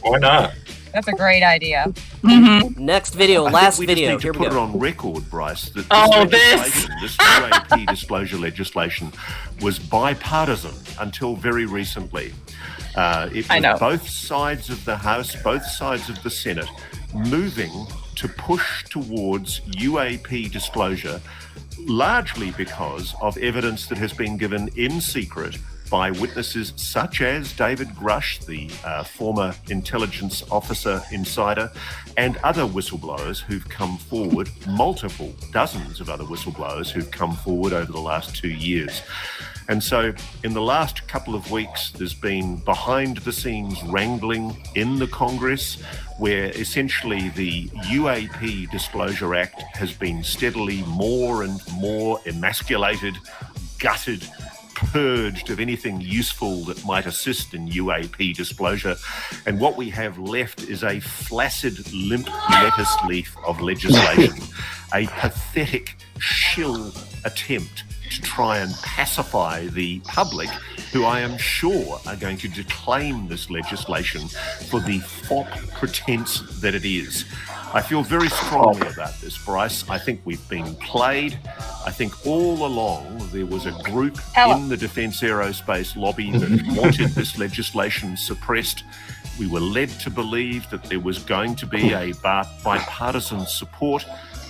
Why not? That's a great idea. Mm-hmm. Next video, last we video. Just need to Here we put go. it on record, Bryce, that this UAP disclosure legislation was bipartisan until very recently. It was both sides of the House, both sides of the Senate, moving to push towards UAP disclosure, largely because of evidence that has been given in secret by witnesses such as David Grush, the former intelligence officer insider, and other whistleblowers who've come forward, multiple dozens of other whistleblowers who've come forward over the last 2 years. And so in the last couple of weeks, there's been behind-the-scenes wrangling in the Congress where essentially the UAP Disclosure Act has been steadily more and more emasculated, gutted, purged of anything useful that might assist in UAP disclosure. And what we have left is a flaccid, limp lettuce leaf of legislation, a pathetic shill attempt to try and pacify the public, who I am sure are going to declaim this legislation for the fop pretense that it is. I feel very strongly about this, Bryce. I think we've been played. I think all along there was a group in the defence aerospace lobby that wanted this legislation suppressed. We were led to believe that there was going to be a bipartisan support,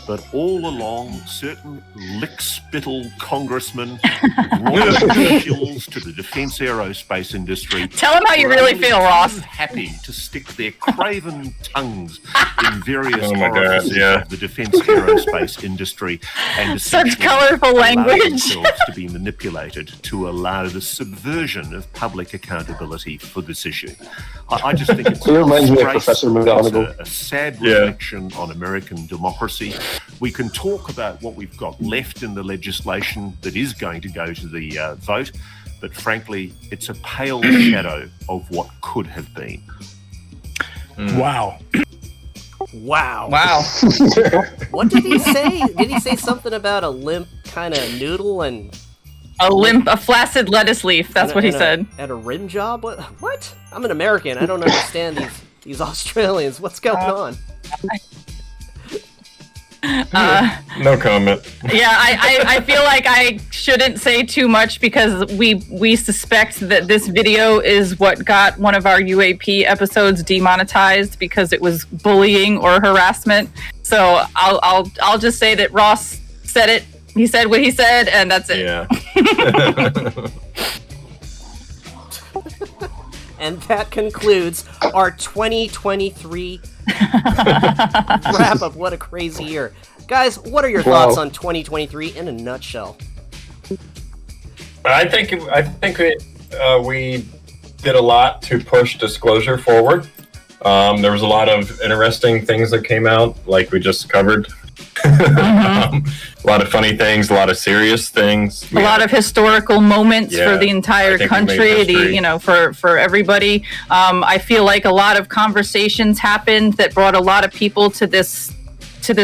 but all along, certain lick-spittle congressmen brought shills to the defence aerospace industry. Tell them how you really feel, Ross. Happy to stick their craven tongues in various orifices of the defence aerospace industry and such colorful language themselves to be manipulated to allow the subversion of public accountability for this issue. I just think it's a sad reflection on American democracy. We can talk about what we've got left in the legislation that is going to go to the vote, but frankly, it's a pale shadow of what could have been. Wow. Wow. Wow. What did he say? Did he say something about a limp kind of noodle and... A flaccid lettuce leaf. That's what he said. At a rim job? What? I'm an American. I don't understand these Australians. What's going on? No comment. Yeah, I feel like I shouldn't say too much because we suspect that this video is what got one of our UAP episodes demonetized because it was bullying or harassment. So I'll just say that Ross said it. He said what he said, and that's it. Yeah. And that concludes our 2023 wrap up. What a crazy year. Guys, what are your thoughts on 2023 in a nutshell? I think we did a lot to push disclosure forward. There was a lot of interesting things that came out, like we just covered. A lot of funny things, a lot of serious things. A lot of historical moments for the entire country, for everybody. I feel like a lot of conversations happened that brought a lot of people to this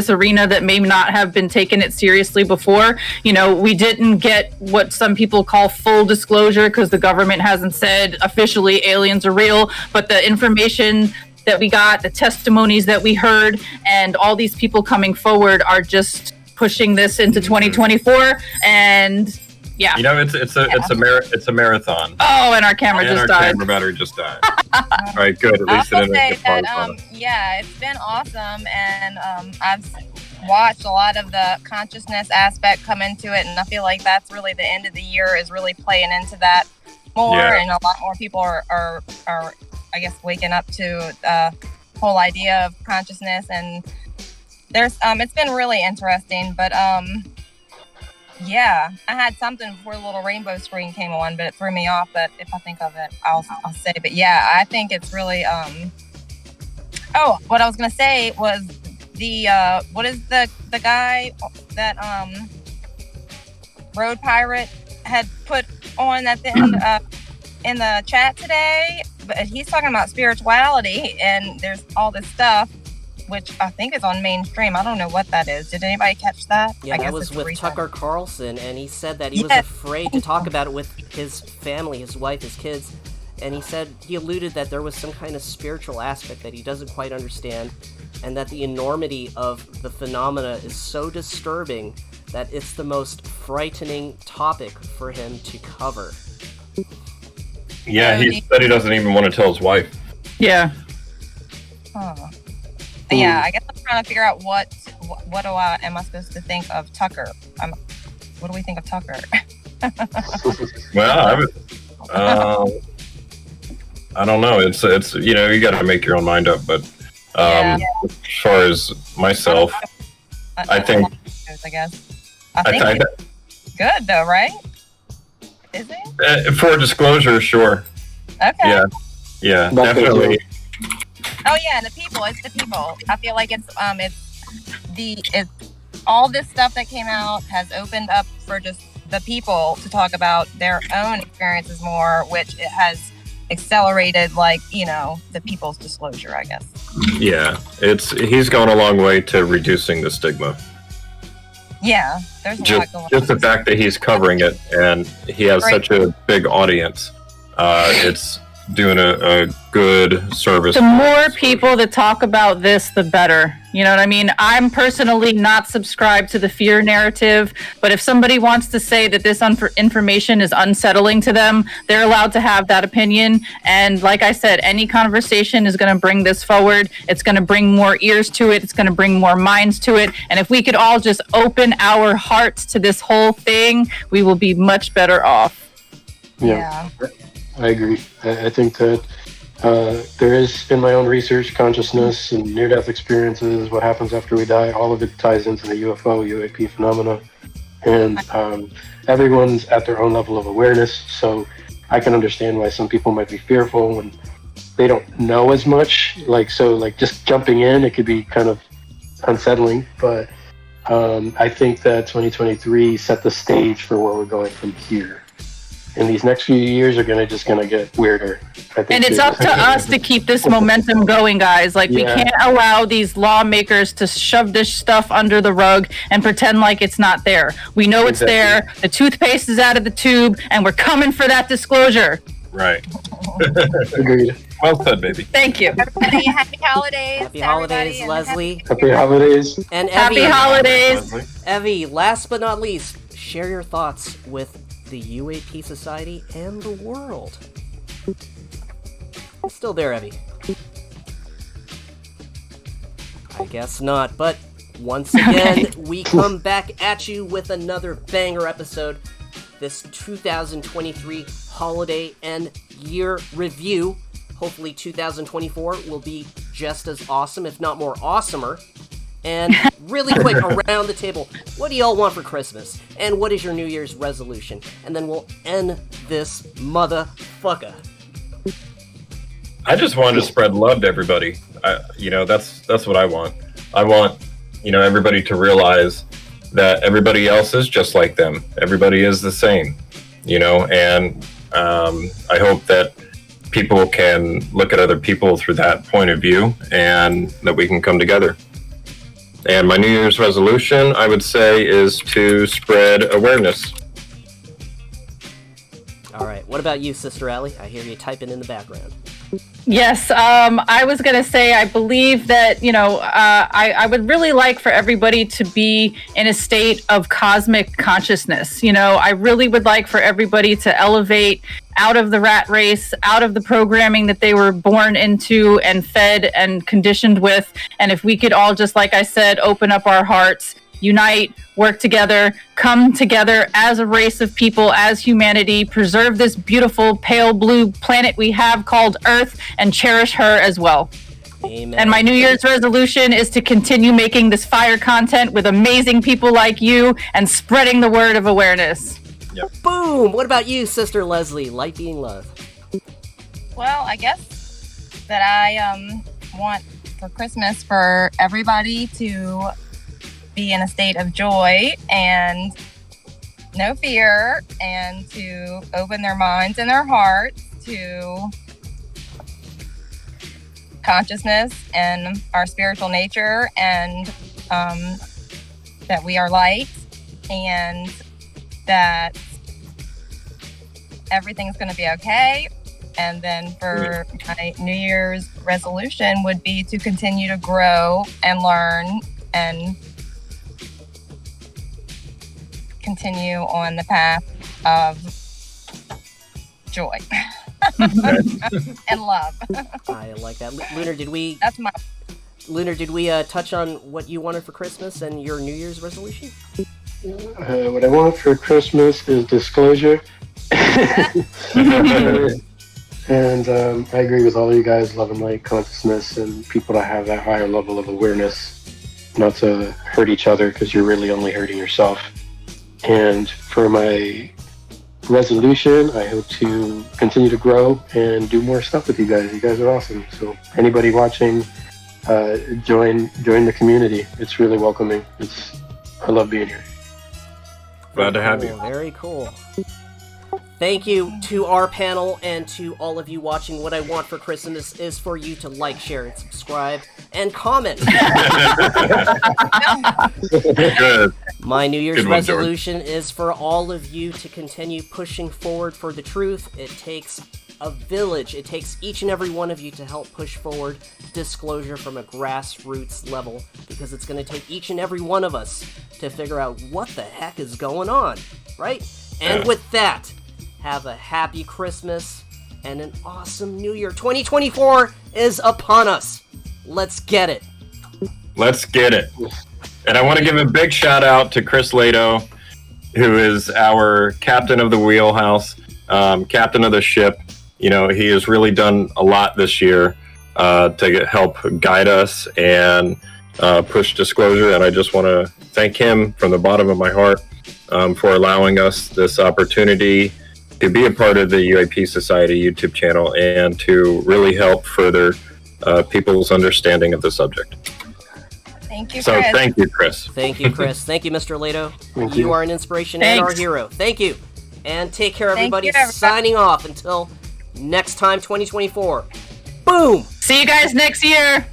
arena that may not have been taking it seriously before. We didn't get what some people call full disclosure because the government hasn't said officially aliens are real, but the information that we got, the testimonies that we heard, and all these people coming forward are just pushing this into 2024. And yeah, it's a marathon. Oh, and our camera just died. Camera battery just died. All right, good. At least it didn't get paused. Yeah, it's been awesome, and I've watched a lot of the consciousness aspect come into it, and I feel like that's really the end of the year is really playing into that more, and a lot more people are I guess waking up to the whole idea of consciousness, and there's it's been really interesting, but yeah, I had something before the little rainbow screen came on, but it threw me off. But if I think of it, I'll say. But yeah, I think it's really oh, what I was gonna say was the what is the guy that Road Pirate had put on at the end in the chat today? But he's talking about spirituality, and there's all this stuff which I think is on mainstream. I don't know what that is. Did anybody catch that? Yeah, that was with Tucker Carlson, and he said that he was afraid to talk about it with his family, his wife, his kids, and he said he alluded that there was some kind of spiritual aspect that he doesn't quite understand, and that the enormity of the phenomena is so disturbing that it's the most frightening topic for him to cover. Yeah, he said he doesn't even want to tell his wife. Yeah. Huh. Yeah, I guess I'm trying to figure out what am I supposed to think of Tucker? What do we think of Tucker? Well, I don't know. It's you know, you got to make your own mind up. But as far as myself, I think I think it's good though, right? Is it? For disclosure, sure. Okay. Yeah, definitely. Oh yeah, and it's the people. I feel like it's all this stuff that came out has opened up for just the people to talk about their own experiences more, which it has accelerated, like, you know, the people's disclosure, I guess. Yeah, he's gone a long way to reducing the stigma. Yeah, there's a lot going on. Just the fact that he's covering it and he has such a big audience, it's doing a good service. The more people that talk about this, the better. You know what I mean? I'm personally not subscribed to the fear narrative, but if somebody wants to say that this information is unsettling to them, they're allowed to have that opinion. And like I said, any conversation is going to bring this forward. It's going to bring more ears to it. It's going to bring more minds to it. And if we could all just open our hearts to this whole thing, we will be much better off. Yeah. I agree. I think that there is, in my own research, consciousness and near-death experiences, what happens after we die, all of it ties into the UFO, UAP phenomena. And everyone's at their own level of awareness, so I can understand why some people might be fearful when they don't know as much. Like just jumping in, it could be kind of unsettling, but I think that 2023 set the stage for where we're going from here. And these next few years are gonna get weirder. And it's up to us to keep this momentum going, guys. Like, we can't allow these lawmakers to shove this stuff under the rug and pretend like it's not there. We know it's there. The toothpaste is out of the tube, and we're coming for that disclosure. Right. Agreed. Well said, baby. Thank you. Everybody, happy holidays. Happy holidays, Leslie. Happy holidays. And Evie. Happy holidays. Evie, last but not least, share your thoughts with the UAP Society and the world. Still there, Evie? I guess not, but once again, we come back at you with another banger episode. This 2023 holiday and year review. Hopefully 2024 will be just as awesome, if not more awesomer. And really quick, around the table, what do y'all want for Christmas? And what is your New Year's resolution? And then we'll end this motherfucker. I just wanted to spread love to everybody. That's what I want. I want, everybody to realize that everybody else is just like them. Everybody is the same, and I hope that people can look at other people through that point of view and that we can come together. And my New Year's resolution, I would say, is to spread awareness. All right. What about you, Sister Allie? I hear you typing in the background. Yes, I was going to say, I believe that, I would really like for everybody to be in a state of cosmic consciousness. I really would like for everybody to elevate out of the rat race, out of the programming that they were born into and fed and conditioned with. And if we could all just, like I said, open up our hearts, unite, work together, come together as a race of people, as humanity, preserve this beautiful pale blue planet we have called Earth, and cherish her as well. Amen. And my New Year's resolution is to continue making this fire content with amazing people like you and spreading the word of awareness. Yep. Boom! What about you, Sister Leslie? Light being love. Well, I guess that I want for Christmas for everybody to be in a state of joy and no fear, and to open their minds and their hearts to consciousness and our spiritual nature, and that we are light, and that everything's going to be okay. And then for my New Year's resolution would be to continue to grow and learn and continue on the path of joy and love. I like that. Lunar, did we touch on what you wanted for Christmas and your New Year's resolution? What I want for Christmas is disclosure. And I agree with all of you guys, love and light consciousness, and people to have that higher level of awareness, not to hurt each other, because you're really only hurting yourself. And for my resolution, I hope to continue to grow and do more stuff with you guys. You guys are awesome. So anybody watching, join the community. It's really welcoming. I love being here. Glad to have you. Very cool. Thank you to our panel and to all of you watching. What I want for Christmas is for you to like, share, and subscribe, and comment. Good. My New Year's Good one, resolution is for all of you to continue pushing forward for the truth. It takes a village. It takes each and every one of you to help push forward disclosure from a grassroots level, because it's going to take each and every one of us to figure out what the heck is going on, right? And with that, have a happy Christmas and an awesome New Year. 2024 is upon us. Let's get it. Let's get it. And I want to give a big shout out to Chris Lehto, who is our captain of the wheelhouse, captain of the ship. He has really done a lot this year to help guide us and push disclosure. And I just want to thank him from the bottom of my heart for allowing us this opportunity to be a part of the UAP Society YouTube channel and to really help further people's understanding of the subject. Thank you, So Chris. thank you, Chris. Thank you, Chris. Thank you, Mr. Lehto. Thank You you. are an inspiration and our Thanks. hero. Thank you. And take care, everybody. you, everybody. Signing off until next time, 2024. Boom! See you guys next year.